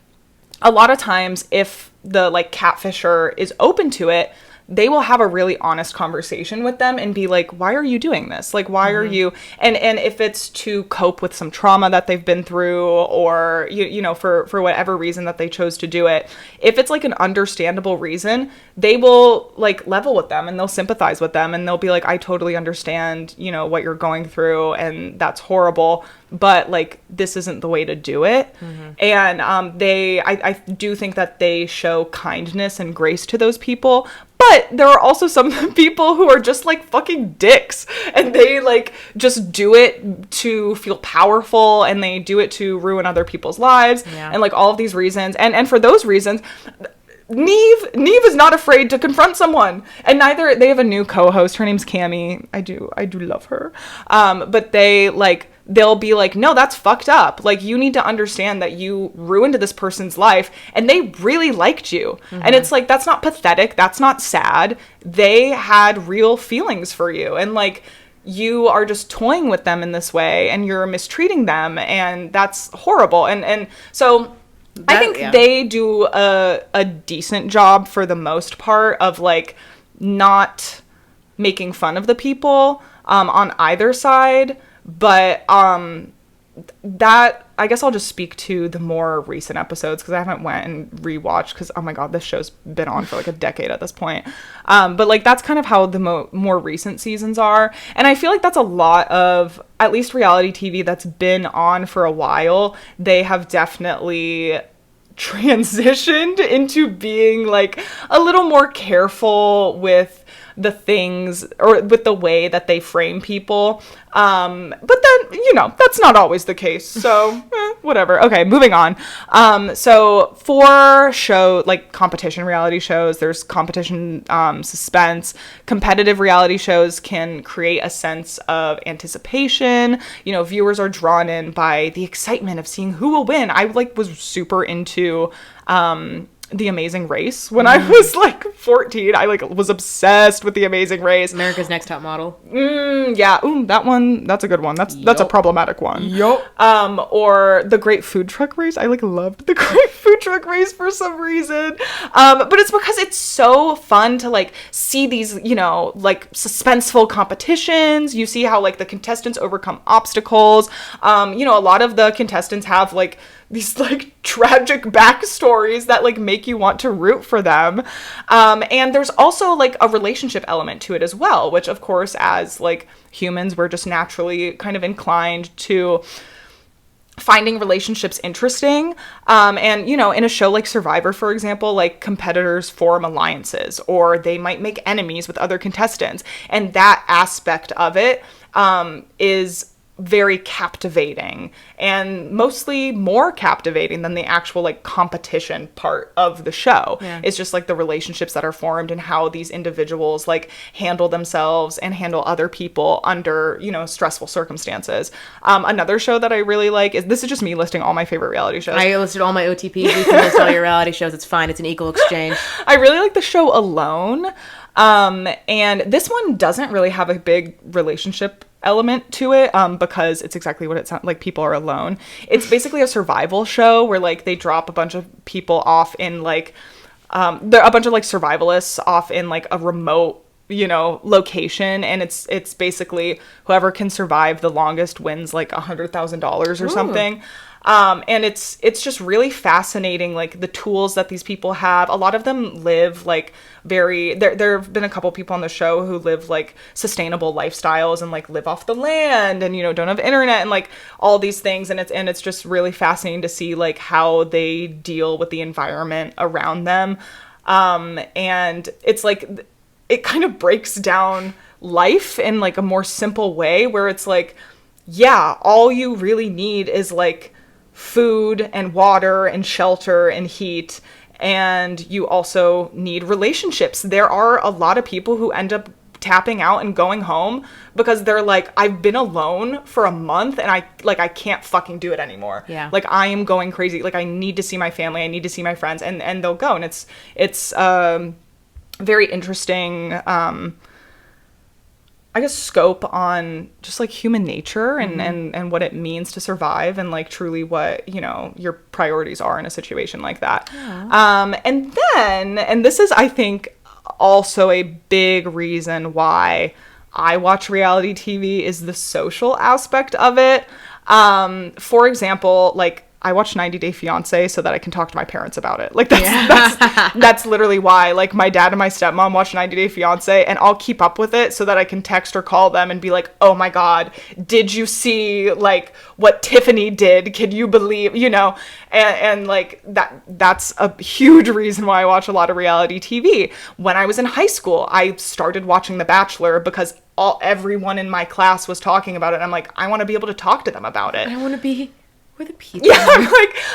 a lot of times, if the like catfisher is open to it, they will have a really honest conversation with them and be like, why are you doing this? Like, why are you, and if it's to cope with some trauma that they've been through, or, you know, for whatever reason that they chose to do it, if it's like an understandable reason, they will like level with them, and they'll sympathize with them, and they'll be like, I totally understand, you know, what you're going through, and that's horrible, but like, this isn't the way to do it. And I do think that they show kindness and grace to those people. But there are also some people who are just like fucking dicks, and they like just do it to feel powerful, and they do it to ruin other people's lives, and like all of these reasons. And for those reasons, Neve is not afraid to confront someone, and neither, they have a new co-host. Her name's Cammie. I do love her. But they'll be like, no, that's fucked up. Like, you need to understand that you ruined this person's life, and they really liked you. And it's like, that's not pathetic. That's not sad. They had real feelings for you. And like, you are just toying with them in this way, and you're mistreating them, and that's horrible. And so I think they do a decent job for the most part of like not making fun of the people on either side. But that, I guess I'll just speak to the more recent episodes, because I haven't went and rewatched, because oh my god, this show's been on for like a decade at this point. But like, that's kind of how the more recent seasons are, and I feel like that's a lot of, at least reality TV that's been on for a while. They have definitely transitioned into being like a little more careful with the things or with the way that they frame people. But then, you know, that's not always the case. So whatever. Okay, moving on. So for like competition reality shows, there's competition suspense. Competitive reality shows can create a sense of anticipation. You know, viewers are drawn in by the excitement of seeing who will win. I like was super into The Amazing Race when I was like 14. I like was obsessed with The Amazing Race. America's Next Top Model. Yeah. Ooh, that one. That's a good one. That's a problematic one. Yup. Or The Great Food Truck Race. I like loved The Great Food Truck Race for some reason. But it's because it's so fun to like see these, you know, like suspenseful competitions. You see how like the contestants overcome obstacles. You know, a lot of the contestants have like these like tragic backstories that like make you want to root for them. And there's also like a relationship element to it as well, which of course, as like humans, we're just naturally kind of inclined to finding relationships interesting. And, you know, in a show like Survivor, for example, like competitors form alliances or they might make enemies with other contestants. And that aspect of it is very captivating and mostly more captivating than the actual like competition part of the show. Yeah. It's just like the relationships that are formed and how these individuals like handle themselves and handle other people under, you know, stressful circumstances. Another show that I really like this is just me listing all my favorite reality shows. I listed all my OTPs. You can list all your reality shows. It's fine. It's an equal exchange. I really like the show Alone. And this one doesn't really have a big relationship element to it, because it's exactly what it sounds like. People are alone. It's basically a survival show where like they drop a bunch of people off in like, there are a bunch of like survivalists off in like a remote, you know, location, and it's basically whoever can survive the longest wins like $100,000 or something. And it's just really fascinating, like the tools that these people have. A lot of them live like there have been a couple people on the show who live like sustainable lifestyles and like live off the land and, you know, don't have internet and like all these things. And it's just really fascinating to see like how they deal with the environment around them. And it's like, it kind of breaks down life in like a more simple way where it's like, yeah, all you really need is like food and water and shelter and heat, and you also need relationships. There are a lot of people who end up tapping out and going home because they're like, I've been alone for a month and I can't fucking do it anymore. Yeah. Like I am going crazy. Like I need to see my family. I need to see my friends, and they'll go. And it's very interesting, I guess, scope on just like human nature and what it means to survive and like truly what, you know, your priorities are in a situation like that. Yeah. And this is, I think, also a big reason why I watch reality TV is the social aspect of it. For example, like I watch 90 Day Fiancé so that I can talk to my parents about it. Like that's literally why. Like my dad and my stepmom watch 90 Day Fiancé, and I'll keep up with it so that I can text or call them and be like, oh my God, did you see like what Tiffany did? Can you believe, you know? And like that's a huge reason why I watch a lot of reality TV. When I was in high school, I started watching The Bachelor because everyone in my class was talking about it. And I'm like, I want to be able to talk to them about it. I want to be where the people are.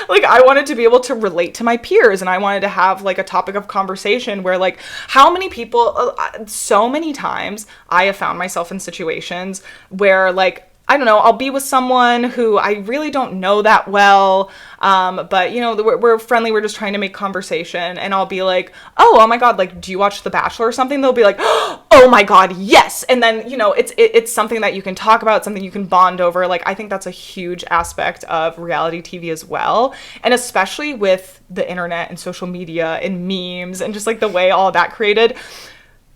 like I wanted to be able to relate to my peers, and I wanted to have like a topic of conversation where like how many people, so many times I have found myself in situations where like, I don't know, I'll be with someone who I really don't know that well, but, you know, we're friendly, we're just trying to make conversation, and I'll be like, oh my God, like, do you watch The Bachelor or something? They'll be like, oh my God, yes! And then, you know, it's something that you can talk about, something you can bond over. Like, I think that's a huge aspect of reality TV as well, and especially with the internet and social media and memes and just, like, the way all that created.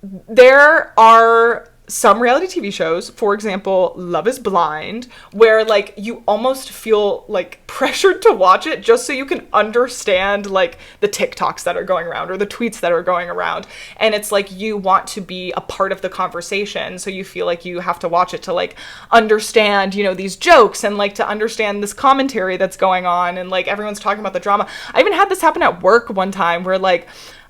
There are some reality TV shows, for example, Love is Blind, where like you almost feel like pressured to watch it just so you can understand like the TikToks that are going around or the tweets that are going around. And it's like you want to be a part of the conversation, so you feel like you have to watch it to like understand, you know, these jokes and like to understand this commentary that's going on, and like everyone's talking about the drama. I even had this happen at work one time where like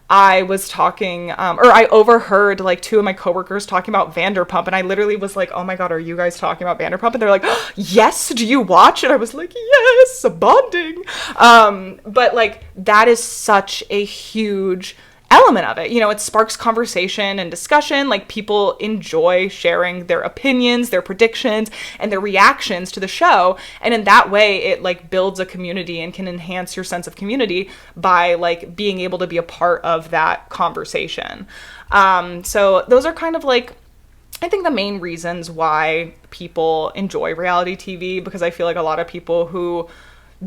I was talking, or I overheard like two of my coworkers talking about Vanderpump, and I literally was like, oh my God, are you guys talking about Vanderpump? And they're like, oh, yes, do you watch it? I was like, yes, bonding. But like, that is such a huge element of it. You know, it sparks conversation and discussion. Like, people enjoy sharing their opinions, their predictions, and their reactions to the show. And in that way, it like builds a community and can enhance your sense of community by like being able to be a part of that conversation. So those are kind of like, I think, the main reasons why people enjoy reality TV, because I feel like a lot of people who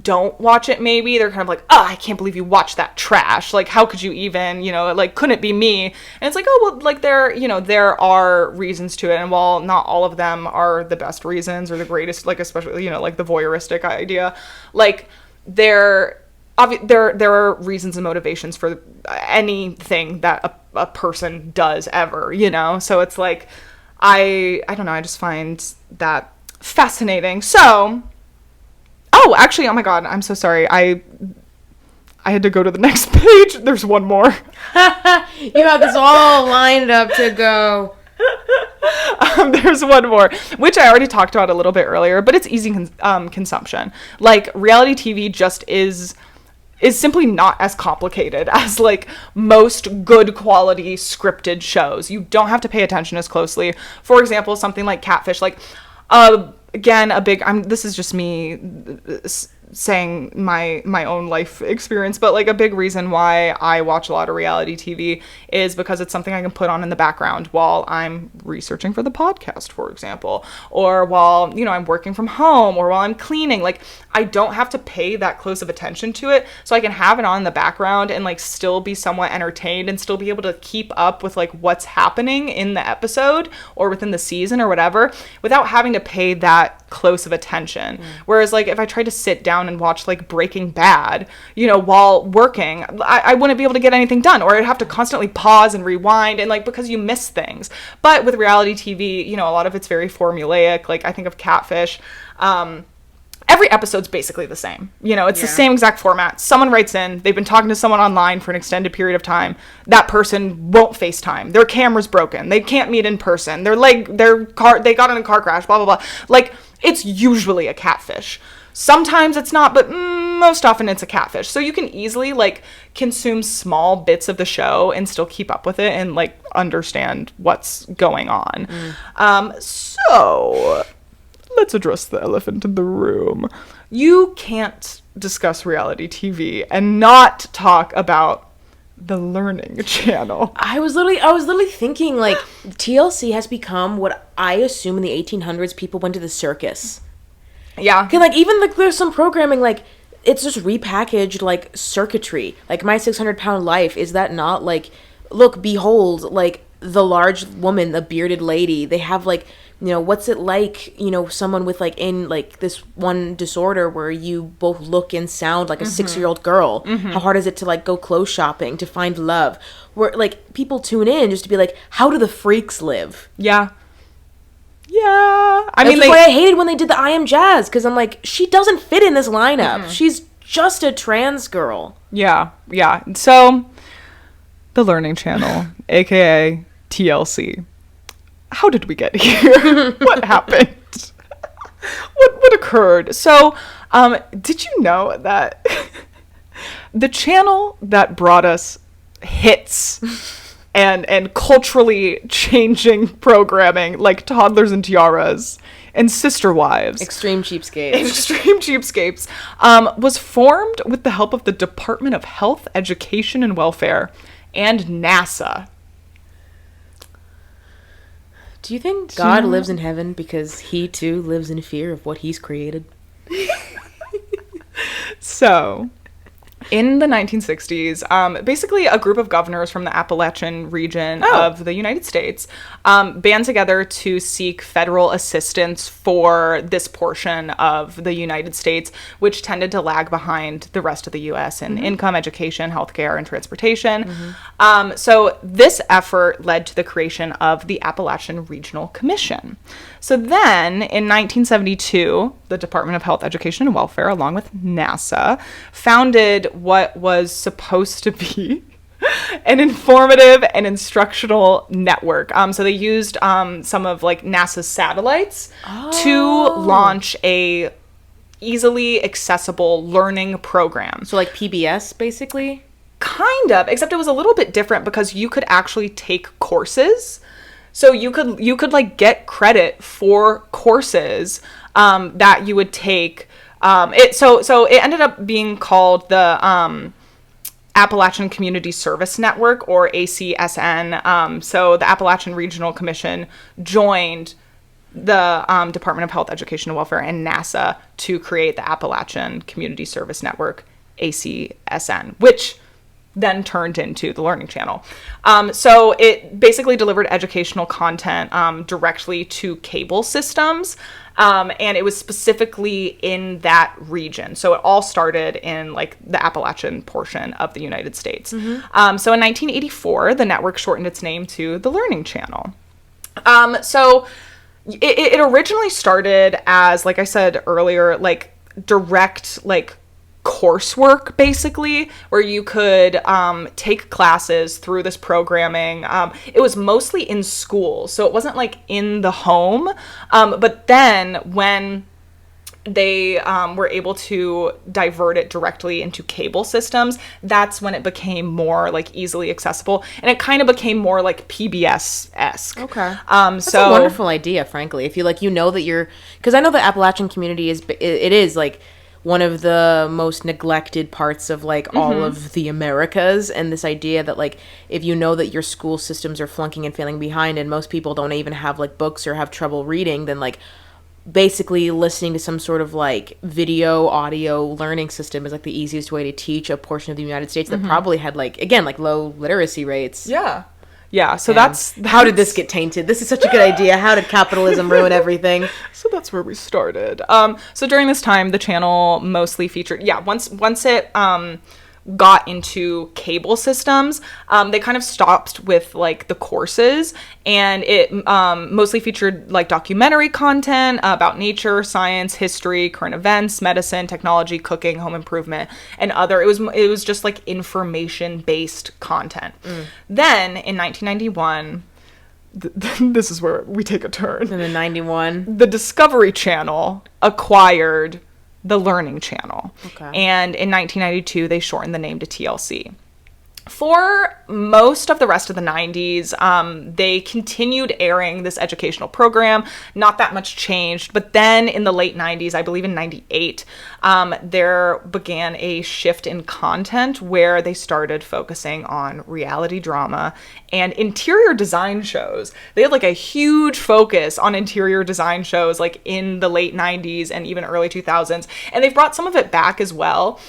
don't watch it, maybe they're kind of like, oh, I can't believe you watched that trash, like how could you even, you know, like couldn't it be me? And it's like, oh well, like there, you know, there are reasons to it, and while not all of them are the best reasons or the greatest, like especially, you know, like the voyeuristic idea, like there are reasons and motivations for anything that a person does ever, you know. So it's like, I don't know, I just find that fascinating. So oh, actually, oh my God, I'm so sorry. I had to go to the next page. There's one more. You have this all lined up to go. There's one more, which I already talked about a little bit earlier, but it's easy consumption. Like, reality TV just is simply not as complicated as like most good quality scripted shows. You don't have to pay attention as closely. For example, something like Catfish, like again, this is just me saying my own life experience, but like a big reason why I watch a lot of reality TV is because it's something I can put on in the background while I'm researching for the podcast, for example, or while, you know, I'm working from home, or while I'm cleaning. Like, I don't have to pay that close of attention to it, so I can have it on in the background and like still be somewhat entertained and still be able to keep up with like what's happening in the episode or within the season or whatever, without having to pay that close of attention. Whereas like if I tried to sit down and watch like Breaking Bad, you know, while working, I wouldn't be able to get anything done, or I'd have to constantly pause and rewind, and like, because you miss things. But with reality TV, you know, a lot of it's very formulaic. Like, I think of Catfish, every episode's basically the same. You know, it's the same exact format. Someone writes in, they've been talking to someone online for an extended period of time. That person won't FaceTime. Their camera's broken. They can't meet in person. They got in a car crash, blah, blah, blah. Like, it's usually a catfish. Sometimes it's not, but most often it's a catfish. So you can easily like consume small bits of the show and still keep up with it and like understand what's going on. So let's address the elephant in the room. You can't discuss reality TV and not talk about the Learning Channel. I was literally thinking, like, TLC has become what I assume in the 1800s people went to the circus. Yeah. Okay, like, even like there's some programming, like, it's just repackaged like circuitry. Like, My 600-Pound Life, is that not like, look, behold, like the large woman, the bearded lady. They have like, you know, what's it like, you know, someone with like in like this one disorder where you both look and sound like a 6-year-old girl. How hard is it to like go clothes shopping to find love? Where like people tune in just to be like, how do the freaks live? Yeah. I mean, that's why I hated when they did the I Am Jazz, because I'm like, she doesn't fit in this lineup. She's just a trans girl. Yeah. So, the Learning Channel, aka TLC. How did we get here? What happened? What occurred? So, did you know that the channel that brought us hits and culturally changing programming like Toddlers and Tiaras and Sister Wives, Extreme Cheapskates, was formed with the help of the Department of Health, Education, and Welfare and NASA. Do you think God lives in heaven because he too lives in fear of what he's created? So, in the 1960s, basically a group of governors from the Appalachian region of the United States band together to seek federal assistance for this portion of the United States, which tended to lag behind the rest of the U.S. in income, education, healthcare, and transportation. So this effort led to the creation of the Appalachian Regional Commission. So then, in 1972, the Department of Health, Education, and Welfare, along with NASA, founded what was supposed to be an informative and instructional network. So they used some of like NASA's satellites to launch a easily accessible learning program. So like PBS, basically? Kind of, except it was a little bit different because you could actually take courses. So you could like get credit for courses that you would take. So it ended up being called the Appalachian Community Service Network, or ACSN. So the Appalachian Regional Commission joined the Department of Health, Education, and Welfare and NASA to create the Appalachian Community Service Network, ACSN, which then turned into the Learning Channel. So it basically delivered educational content directly to cable systems. And it was specifically in that region. So it all started in like the Appalachian portion of the United States. So in 1984, the network shortened its name to the Learning Channel. So it originally started as, like I said earlier, like direct like coursework, basically, where you could take classes through this programming. It was mostly in school, so it wasn't like in the home. But then when they were able to divert it directly into cable systems, that's when it became more like easily accessible, and it kind of became more like PBS-esque. Okay. That's a wonderful idea, frankly. If you like, you know that you're, because I know the Appalachian community is like one of the most neglected parts of like all of the Americas, and this idea that like if you know that your school systems are flunking and failing behind and most people don't even have like books or have trouble reading, then like basically listening to some sort of like video audio learning system is like the easiest way to teach a portion of the United States that probably had like, again, like low literacy rates. Yeah, so that's how did this get tainted? This is such a good idea. How did capitalism ruin everything? So that's where we started. So during this time, the channel mostly featured, once it got into cable systems, they kind of stopped with like the courses, and it mostly featured like documentary content about nature, science, history, current events, medicine, technology, cooking, home improvement, and other. It was just like information based content. Then in 1991, this is where we take a turn. In the 91, the Discovery Channel acquired the Learning Channel. Okay. And in 1992, they shortened the name to TLC. For most of the rest of the 90s, they continued airing this educational program. Not that much changed. But then in the late 90s, I believe in 98, there began a shift in content where they started focusing on reality drama and interior design shows. They had like a huge focus on interior design shows like in the late 90s and even early 2000s. And they've brought some of it back as well.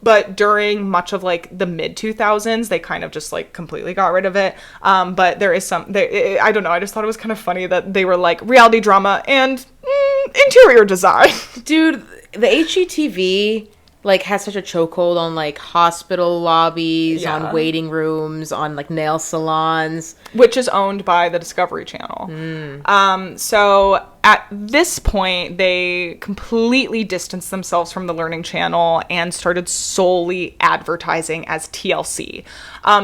But during much of like the mid 2000s, they kind of just like completely got rid of it. But there is I don't know. I just thought it was kind of funny that they were like reality drama and interior design. Dude, the HGTV like has such a chokehold on like hospital lobbies, on waiting rooms, on like nail salons, which is owned by the Discovery Channel. So at this point, they completely distanced themselves from the Learning Channel and started solely advertising as TLC.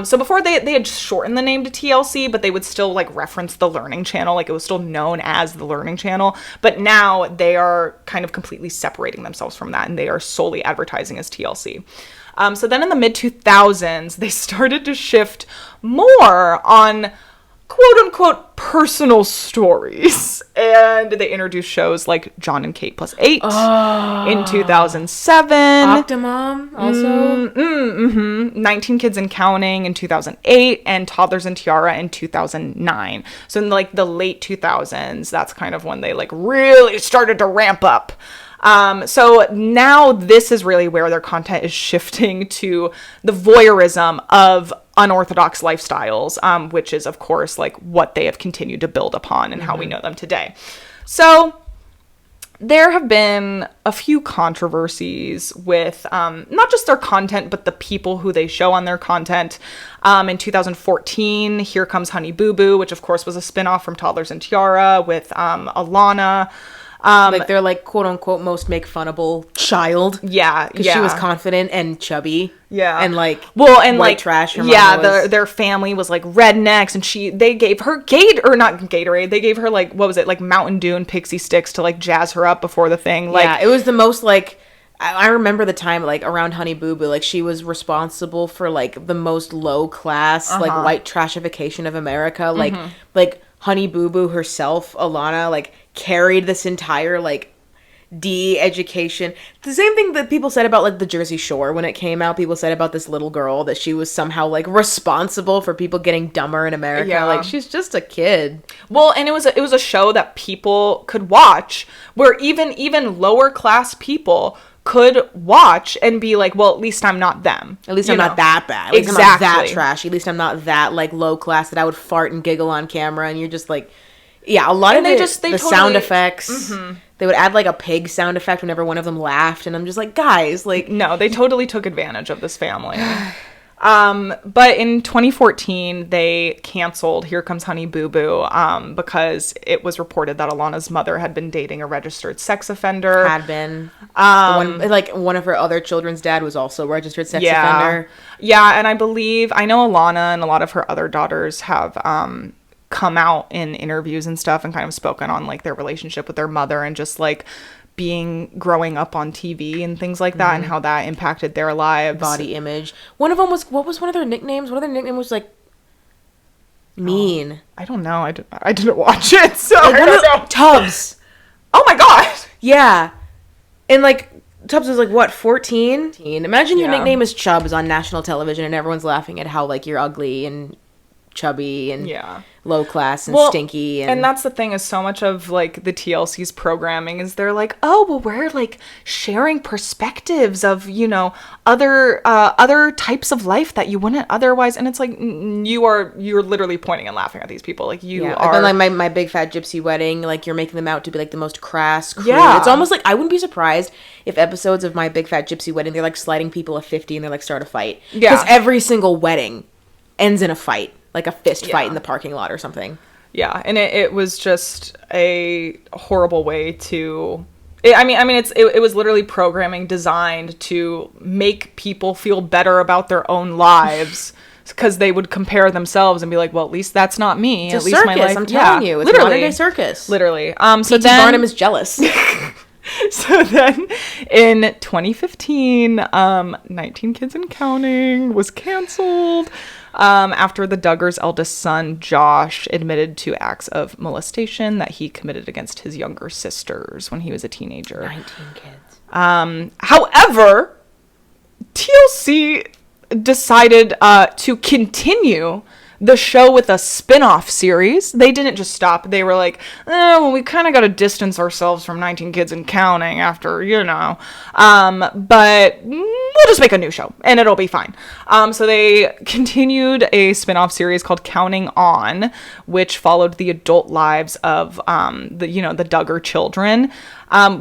So before they had shortened the name to TLC, but they would still like reference the Learning Channel, like it was still known as the Learning Channel. But now they are kind of completely separating themselves from that, and they are solely advertising as TLC. So then in the mid 2000s, they started to shift more on quote unquote personal stories, and they introduced shows like John and Kate + 8 in 2007, Optimum also, 19 Kids and Counting in 2008, and Toddlers and Tiara in 2009. So in like the late 2000s, that's kind of when they like really started to ramp up. So now this is really where their content is shifting to the voyeurism of unorthodox lifestyles, which is, of course, like what they have continued to build upon and how we know them today. So there have been a few controversies with not just their content, but the people who they show on their content. In 2014, Here Comes Honey Boo Boo, which, of course, was a spinoff from Toddlers and Tiara with Alana. Like, they're, like, quote-unquote most make-funnable child. Yeah, Because she was confident and chubby. Yeah. And, like, and white like, trash. Her yeah, mom was. their family was, like, rednecks, and they gave her not Gatorade, they gave her, like, what was it, like, Mountain Dew and Pixie Sticks to, like, jazz her up before the thing. Like, yeah, it was the most, like... I remember the time, like, around Honey Boo Boo, like, she was responsible for, like, the most low-class, like, white trashification of America. Like, Honey Boo Boo herself, Alana, like, carried this entire, like, de-education. The same thing that people said about, like, the Jersey Shore when it came out. People said about this little girl that she was somehow, like, responsible for people getting dumber in America. Yeah. Like, she's just a kid. Well, and it was a show that people could watch, where even lower-class people could watch and be like, well, at least I'm not them. At least I'm not that bad. At least I'm not that trashy. At least I'm not that, like, low class that I would fart and giggle on camera. And you're just like, yeah, a lot of the sound effects. They would add, like, a pig sound effect whenever one of them laughed. And I'm just like, guys, like... No, they totally took advantage of this family. But in 2014, they canceled Here Comes Honey Boo Boo because it was reported that Alana's mother had been dating a registered sex offender. Had been. One of her other children's dad was also a registered sex offender. Yeah, and I know Alana and a lot of her other daughters have come out in interviews and stuff and kind of spoken on, like, their relationship with their mother and just, like, growing up on TV and things like that and how that impacted their lives. Body image. One of them was, what was one of their nicknames? One of their nicknames was, like, Mean. I don't know. I didn't watch it, so I don't know. Tubbs. Oh my god. Yeah. And, like, Tubbs was, like, what, 14? Imagine your nickname is Chubbs on national television and everyone's laughing at how, like, you're ugly and chubby and low class and stinky. And that's the thing, is so much of, like, the TLC's programming is they're like, oh, well, we're, like, sharing perspectives of, you know, other types of life that you wouldn't otherwise. And it's like, you're literally pointing and laughing at these people. Like, you are. And, like, my Big Fat Gypsy Wedding, like, you're making them out to be, like, the most crass, crude. Yeah. It's almost like, I wouldn't be surprised if episodes of My Big Fat Gypsy Wedding, they're, like, sliding people a 50 and they're, like, start a fight. Yeah. Because every single wedding ends in a fight. Like a fist fight in the parking lot or something. Yeah, and it was just a horrible way to... It was literally programming designed to make people feel better about their own lives because they would compare themselves and be like, well, at least that's not me. It's at a circus, least my life. I'm telling you, it's literally modern day circus. Literally. So P.T. Barnum is jealous. So then in 2015, 19 Kids and Counting was canceled. After the Duggars' eldest son, Josh, admitted to acts of molestation that he committed against his younger sisters when he was a teenager. 19 kids. However, TLC decided to continue the show with a spin-off series. They didn't just stop. They were like, well, we kind of got to distance ourselves from 19 Kids and Counting after, you know. But we'll just make a new show, and it'll be fine. So they continued a spin-off series called Counting On, which followed the adult lives of the Duggar children,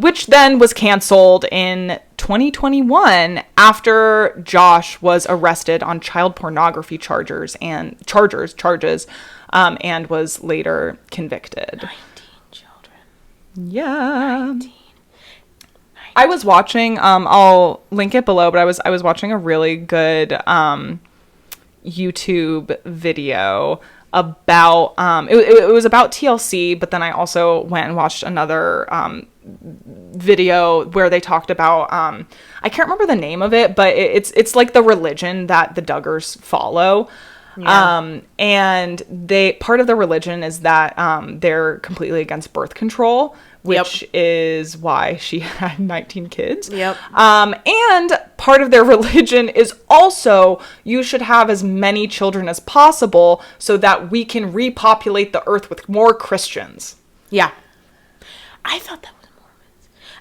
which then was canceled in 2021 after Josh was arrested on child pornography charges and was later convicted. 19 children. Yeah. 19. I was watching, I'll link it below, but I was watching a really good YouTube video about, it was about TLC, but then I also went and watched another video where they talked about, I can't remember the name of it, but it's like the religion that the Duggars follow. Yeah. And part of the religion is that they're completely against birth control, which is why she had 19 kids. Yep. And part of their religion is also you should have as many children as possible so that we can repopulate the earth with more Christians. Yeah. I thought that was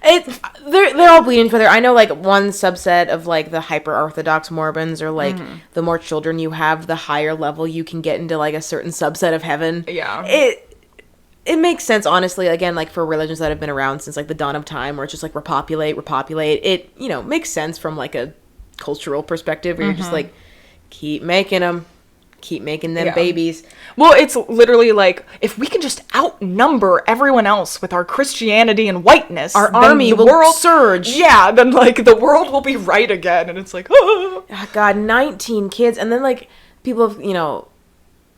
Mormons. They're all bleeding together. I know, like, one subset of, like, the hyper-Orthodox Mormons are, like, the more children you have, the higher level you can get into, like, a certain subset of heaven. Yeah. It makes sense, honestly, again, like, for religions that have been around since, like, the dawn of time, where it's just, like, repopulate. It, you know, makes sense from, like, a cultural perspective, where you're just, like, keep making them. keep making them babies. Well, it's literally like, if we can just outnumber everyone else with our Christianity and whiteness, our army will surge. Yeah, then like the world will be right again. And it's like, oh. God, 19 kids. And then like people have,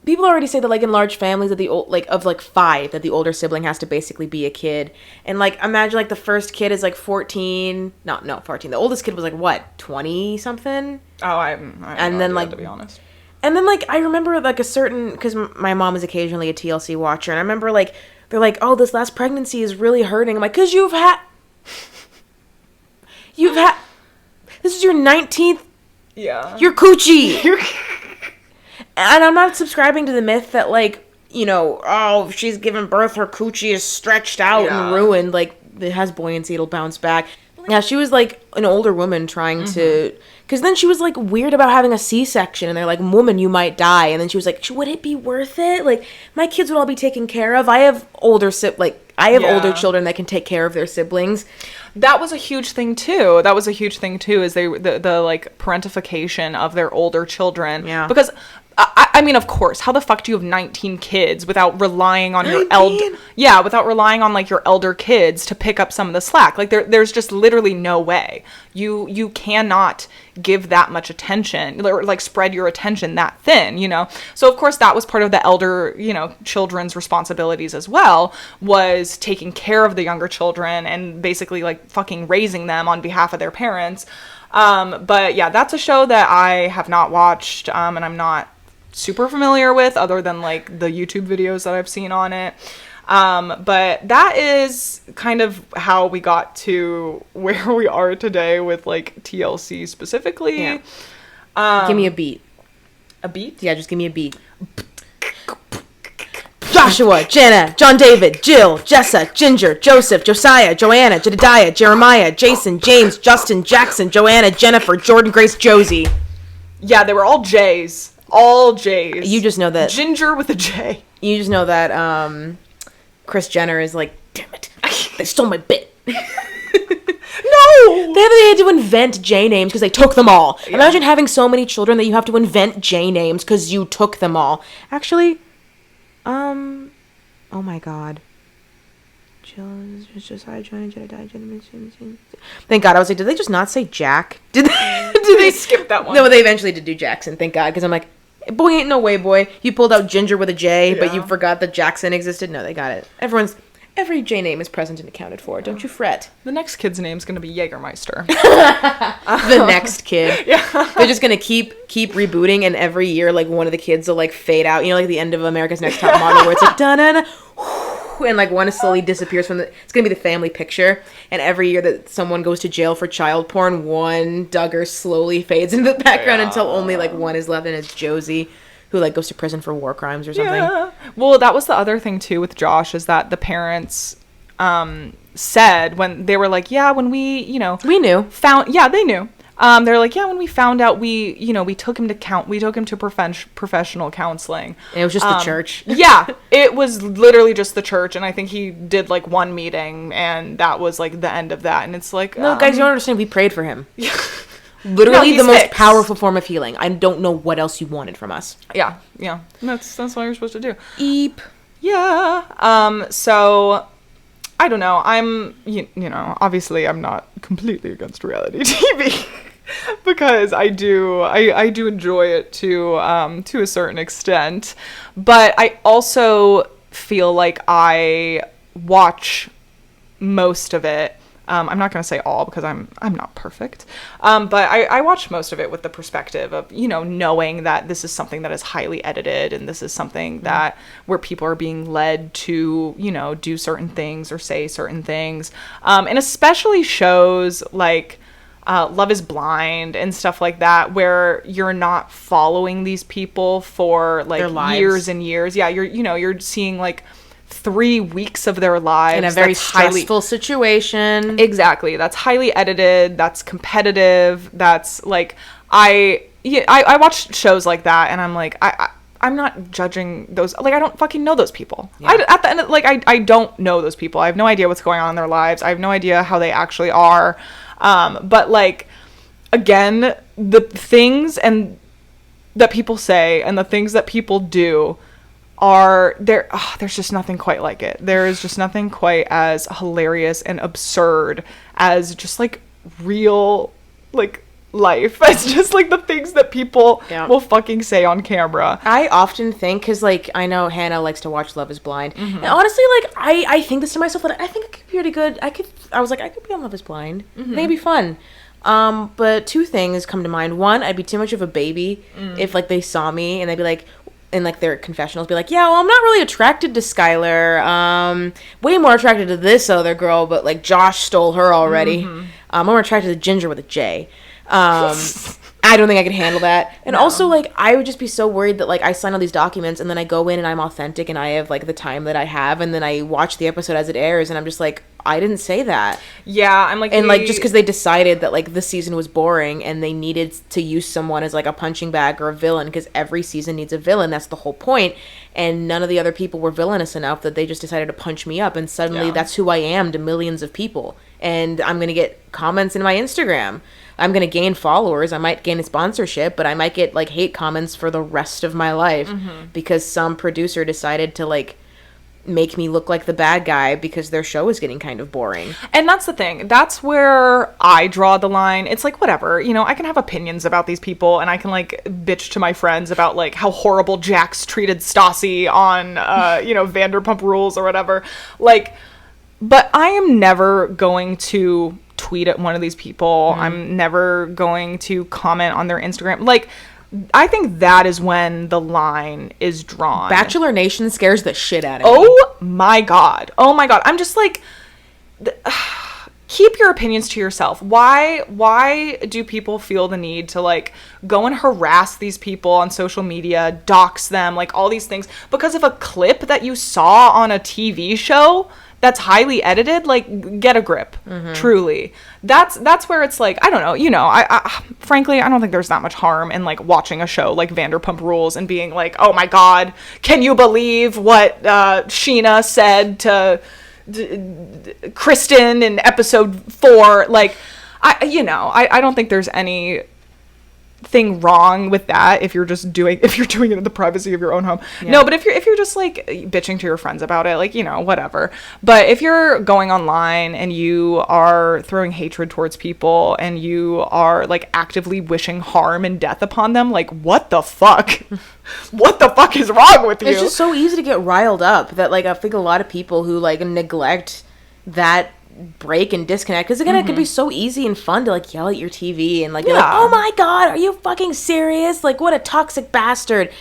people already say that like in large families that of 5 that the older sibling has to basically be a kid. And like imagine like the first kid is like 14. No, 14. The oldest kid was like what, 20 something? Oh, I have no idea, like, to be honest. And then, like, I remember, like, because my mom is occasionally a TLC watcher, and I remember, like, they're like, oh, this last pregnancy is really hurting. I'm like, because this is your 19th, your coochie. And I'm not subscribing to the myth that, like, if she's given birth, her coochie is stretched out and ruined. Like, it has buoyancy, it'll bounce back. Yeah, she was, like, an older woman trying to... Because then she was, like, weird about having a C-section. And they're like, woman, you might die. And then she was like, would it be worth it? Like, my kids would all be taken care of. I have older children that can take care of their siblings. That was a huge thing, too. Is the like, parentification of their older children. Yeah. Because... I mean, of course, how the fuck do you have 19 kids without relying on your like your elder kids to pick up some of the slack? Like there's just literally no way. You cannot give that much attention or like spread your attention that thin, So of course that was part of the elder, children's responsibilities as well, was taking care of the younger children and basically like fucking raising them on behalf of their parents. But yeah, that's a show that I have not watched, and I'm not super familiar with other than like the YouTube videos that I've seen on it. But that is kind of how we got to where we are today with like TLC specifically. Yeah. Give me a beat. A beat? Yeah, just give me a beat. Joshua, Jenna, John David, Jill, Jessa, Ginger, Joseph, Josiah, Joanna, Jedediah, Jeremiah, Jason, James, Justin, Jackson, Joanna, Jennifer, Jordan, Grace, Josie. Yeah, they were all J's. All J's. You just know that... Ginger with a J. You just know that Kris Jenner is like, damn it, they stole my bit. No! They had to invent J names because they took them all. Yeah. Imagine having so many children that you have to invent J names because you took them all. Actually... oh my god. Thank God. I was like, did they just not say Jack? Did they skip that one? No, they eventually did do Jackson. Thank God. Because I'm like, boy, ain't no way, boy. You pulled out Ginger with a J, but you forgot that Jackson existed. No, they got it. Every J name is present and accounted for. Don't you fret. The next kid's name's going to be Jägermeister. The next kid. Yeah. They're just going to keep rebooting, and every year, like, one of the kids will, like, fade out. Like the end of America's Next Top Model, where it's like, da-na-na, and, like, one slowly disappears from it's going to be the family picture. And every year that someone goes to jail for child porn, one Duggar slowly fades into the background until only, like, one is left, and it's Josie, who, like, goes to prison for war crimes or something. Yeah. Well, that was the other thing, too, with Josh, is that the parents said when they were like, yeah, when we knew. They knew. They're like, yeah, when we found out, we took him to professional counseling. And it was just the church. Yeah, it was literally just the church. And I think he did, like, one meeting, and that was, like, the end of that. And it's like... No, guys, you don't understand. We prayed for him. Yeah. Literally the most powerful form of healing. I don't know what else you wanted from us. Yeah. That's what you're supposed to do. Eep. Yeah. So I don't know. I'm obviously I'm not completely against reality TV because I do enjoy it to a certain extent, but I also feel like I watch most of it. I'm not going to say all because I'm not perfect. But I watch most of it with the perspective of, knowing that this is something that is highly edited and this is something that where people are being led to, do certain things or say certain things. And especially shows like Love is Blind and stuff like that, where you're not following these people for like years and years. Yeah, you're seeing like 3 weeks of their lives in a very stressful situation. Exactly. That's highly edited. That's competitive. That's like, I watch shows like that and I'm like, I'm not judging those. Like, I don't fucking know those people. Yeah. At the end, like, I don't know those people. I have no idea what's going on in their lives. I have no idea how they actually are. But like, again, the things and that people say and the things that people do are there. There's just nothing quite like it. There is just nothing quite as hilarious and absurd as just like real like life. It's just like the things that people will fucking say on camera. I often think, because like I know Hannah likes to watch Love is Blind, and honestly, like I think this to myself, that I think it could be pretty good. I was like, I could be on Love is Blind. I think it'd be fun. But two things come to mind. One, I'd be too much of a baby if like they saw me and they'd be like, in like their confessionals, be like, yeah, well, I'm not really attracted to Skyler. Way more attracted to this other girl, but like Josh stole her already. I'm more attracted to Ginger with a J. I don't think I could handle that. And also, like, I would just be so worried that, like, I sign all these documents and then I go in and I'm authentic and I have, like, the time that I have, and then I watch the episode as it airs and I'm just like, I didn't say that. Yeah, I'm like... And, like, just because they decided that, like, the season was boring and they needed to use someone as, like, a punching bag or a villain, because every season needs a villain. That's the whole point. And none of the other people were villainous enough that they just decided to punch me up. And suddenly that's who I am to millions of people. And I'm going to get comments in my Instagram. I'm going to gain followers. I might gain a sponsorship, but I might get, like, hate comments for the rest of my life because some producer decided to, like, make me look like the bad guy because their show is getting kind of boring. And that's the thing. That's where I draw the line. It's like, whatever, you know, I can have opinions about these people and I can, like, bitch to my friends about, like, how horrible Jax treated Stassi on, you know, Vanderpump Rules or whatever. Like, but I am never going to tweet at one of these people. I'm never going to comment on their Instagram. Like, I think that is when the line is drawn. Bachelor Nation scares the shit out of me. Oh my god. I'm just like, keep your opinions to yourself. Why do people feel the need to, like, go and harass these people on social media, dox them, like, all these things because of a clip that you saw on a TV show that's highly edited? Like, get a grip. Truly. That's where it's like, I don't know, you know, I frankly, I don't think there's that much harm in, like, watching a show like Vanderpump Rules and being like, oh my god, can you believe what Sheena said to Kristen in episode 4? Like, I don't think there's any thing wrong with that if you're doing it in the privacy of your own home. No, but if you're just, like, bitching to your friends about it, like, you know, whatever. But if you're going online and you are throwing hatred towards people and you are, like, actively wishing harm and death upon them, like, what the fuck? What the fuck is wrong with you? It's just so easy to get riled up that, like, I think a lot of people who, like, neglect that break and disconnect, because again, it can be so easy and fun to, like, yell at your TV and, like, be like, oh my god, are you fucking serious? Like, what a toxic bastard.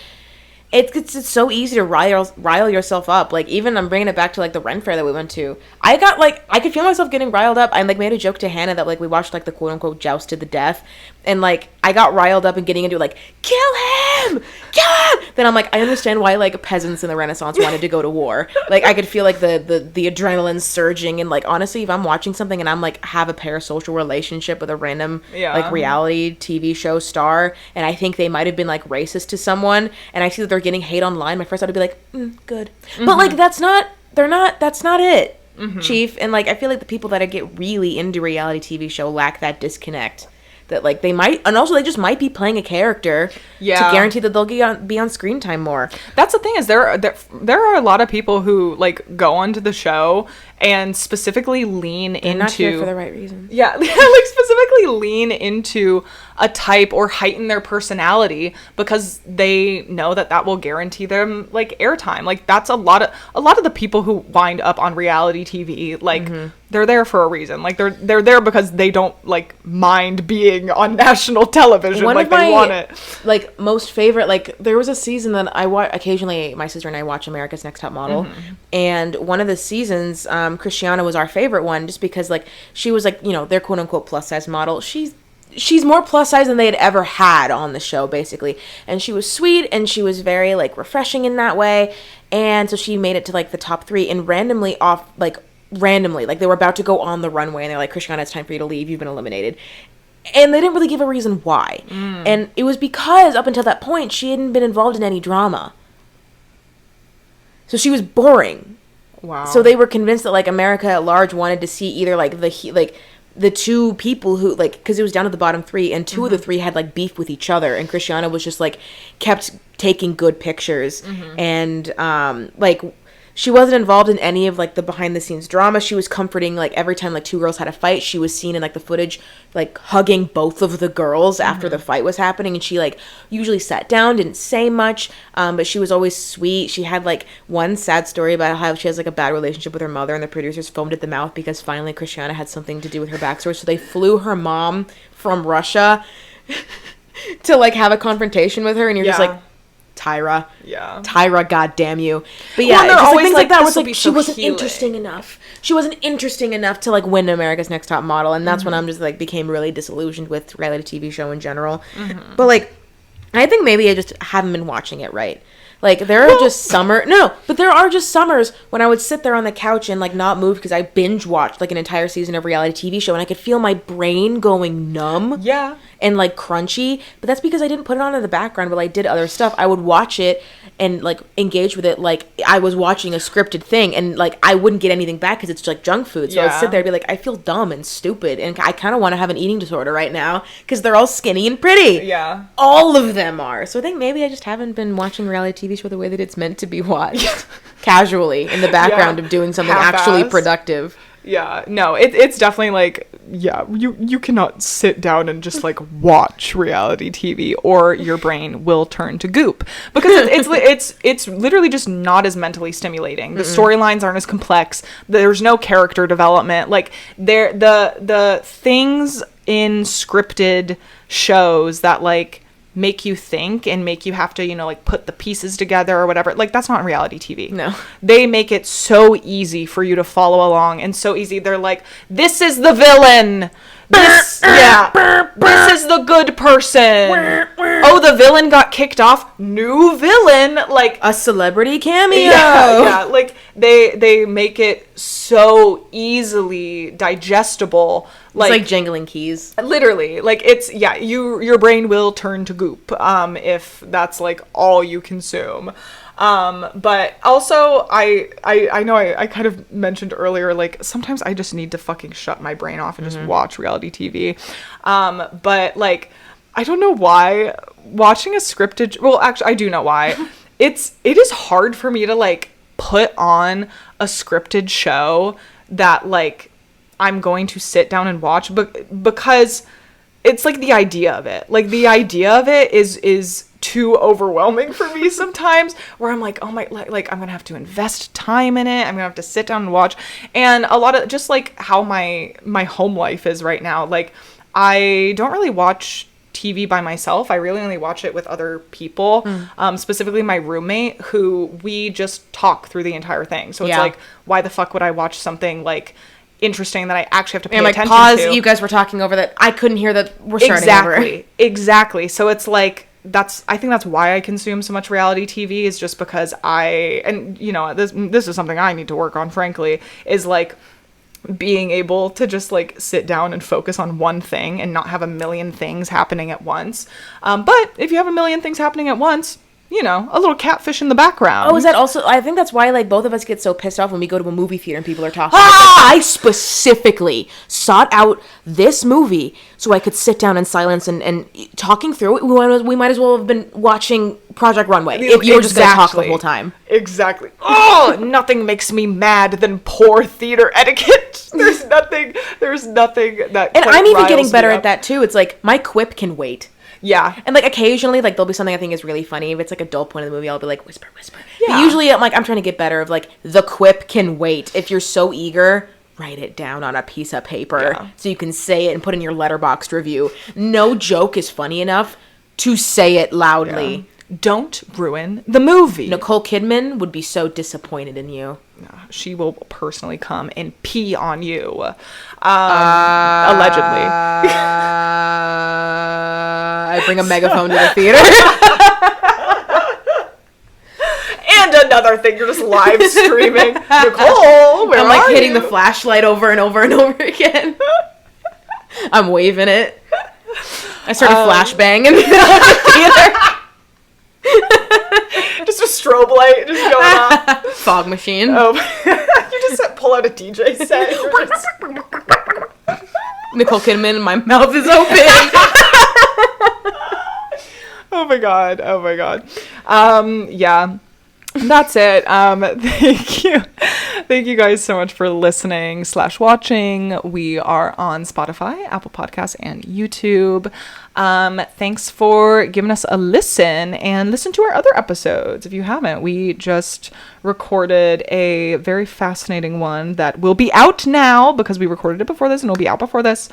It's so easy to rile yourself up. Like, even I'm bringing it back to, like, the Ren Fair that we went to. I got, like, I could feel myself getting riled up. I, like, made a joke to Hannah that, like, we watched, like, the quote-unquote joust to the death. And, like, I got riled up and getting into, like, kill him! Kill him! Then I'm like, I understand why, like, peasants in the Renaissance wanted to go to war. Like, I could feel, like, the adrenaline surging. And, like, honestly, if I'm watching something and I'm, like, have a parasocial relationship with a random, like, reality TV show star, and I think they might have been, like, racist to someone, and I see that they're getting hate online, my first thought would be like, good. But, like, that's not it, Chief. And, like, I feel like the people that get really into reality TV show lack that disconnect. That, like, they might, and also they just might be playing a character to guarantee that they'll be on screen time more. That's the thing, is there are a lot of people who, like, go onto the show and specifically lean into... not here for the right reasons. Yeah, like, specifically lean into a type or heighten their personality because they know that will guarantee them, like, airtime. Like, that's a lot of the people who wind up on reality TV, like, they're there for a reason. Like, they're there because they don't, like, mind being on national television. They want it. Like, most favorite, like, there was a season that I watch occasionally. My sister and I watch America's Next Top Model, and one of the seasons, Christiana was our favorite one, just because, like, she was, like, you know, their quote unquote plus size model. She's more plus size than they had ever had on the show, basically. And she was sweet, and she was very, like, refreshing in that way. And so she made it to, like, the top 3, and randomly, like, they were about to go on the runway, and they're like, Christiana, it's time for you to leave. You've been eliminated. And they didn't really give a reason why. And it was because, up until that point, she hadn't been involved in any drama. So she was boring. Wow. So they were convinced that, like, America at large wanted to see either, like, the two people who, like, because it was down to the bottom three, and two of the three had, like, beef with each other, and Christiana was just, like, kept taking good pictures, and, like, she wasn't involved in any of, like, the behind-the-scenes drama. She was comforting, like, every time, like, two girls had a fight, she was seen in, like, the footage, like, hugging both of the girls after the fight was happening, and she, like, usually sat down, didn't say much, but she was always sweet. She had, like, one sad story about how she has, like, a bad relationship with her mother, and the producers foamed at the mouth because finally Christiana had something to do with her backstory, so they flew her mom from Russia to, like, have a confrontation with her, and you're just like, Tyra. Yeah. Tyra, goddamn you. But yeah, well, just always like things like that was this'll like be she so wasn't healing. interesting enough. She wasn't interesting enough to like win America's Next Top Model, and that's when I'm just like became really disillusioned with reality TV show in general. But like I think maybe I just haven't been watching it right. Like there are just but there are just summers when I would sit there on the couch and like not move because I binge watched like an entire season of reality TV show and I could feel my brain going numb. Yeah. And like crunchy, but that's because I didn't put it on in the background while I did other stuff. I would watch it and like engage with it like I was watching a scripted thing, and like I wouldn't get anything back because it's like junk food. So I'd sit there and be like, I feel dumb and stupid, and I kind of want to have an eating disorder right now because they're all skinny and pretty. Yeah. All of them are. So I think maybe I just haven't been watching reality TV show the way that it's meant to be watched, casually in the background of doing something actually productive. Yeah, no, it's definitely like, yeah, you cannot sit down and just like watch reality TV or your brain will turn to goop because it's literally just not as mentally stimulating. The storylines aren't as complex. There's no character development. Like the things in scripted shows that like make you think and make you have to, you know, like put the pieces together or whatever. Like that's not reality TV. No. They make it so easy for you to follow along and so easy. They're like, this is the villain. This is the good person. Oh, the villain got kicked off. New villain. Like a celebrity cameo. Yeah. Like they make it so easily digestible. It's like jangling keys. Literally. Like it's, your brain will turn to goop if that's like all you consume. But also I know I kind of mentioned earlier, like sometimes I just need to fucking shut my brain off and just watch reality TV. But like, I don't know why watching a scripted, well, actually I do know why. It is hard for me to like put on a scripted show that like I'm going to sit down and watch, because it's like the idea of it. Like the idea of it is too overwhelming for me sometimes, where I'm like, oh my, like I'm gonna have to invest time in it. I'm gonna have to sit down and watch. And a lot of just like how my home life is right now. Like I don't really watch TV by myself. I really only watch it with other people, specifically my roommate, who we just talk through the entire thing. So it's like, why the fuck would I watch something like interesting that I actually have to pay attention to? You guys were talking over that. I couldn't hear that we're starting over. Exactly. So it's like, I think that's why I consume so much reality TV, is just because this is something I need to work on, frankly, is like being able to just like sit down and focus on one thing and not have a million things happening at once. But if you have a million things happening at once, you know, a little catfish in the background. Oh, is that also... I think that's why, like, both of us get so pissed off when we go to a movie theater and people are talking. I specifically sought out this movie so I could sit down in silence and talking through it. We might as well have been watching Project Runway if you were just going to talk the whole time. Exactly. Oh, nothing makes me mad than poor theater etiquette. There's nothing that... And I'm even getting better at that, too. It's like, my quip can wait. Yeah. And, like, occasionally, like, there'll be something I think is really funny. If it's, like, a dull point of the movie, I'll be like, whisper. Yeah. But usually, I'm trying to get better of, like, the quip can wait. If you're so eager, write it down on a piece of paper so you can say it and put in your Letterboxd review. No joke is funny enough to say it loudly. Yeah. Don't ruin the movie. Nicole Kidman would be so disappointed in you. She will personally come and pee on you. Allegedly. I bring a megaphone to the theater. And another thing, you're just live streaming. Nicole, where I'm like are hitting you? the flashlight over and over and over again. I'm waving it. I started flashbang in the theater. Just a strobe light just going off. Fog machine. Oh, you just pull out a DJ set. Nicole Kidman, and my mouth is open. Oh my god. Yeah. That's it. Thank you guys so much for listening / watching. We are on Spotify, Apple Podcasts, and YouTube. Thanks for giving us a listen, and listen to our other episodes if you haven't. We just recorded a very fascinating one that will be out now because we recorded it before this, and it'll be out before this.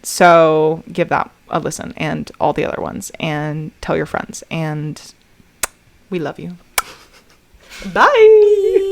So give that a listen, and all the other ones, and tell your friends, and we love you. Bye.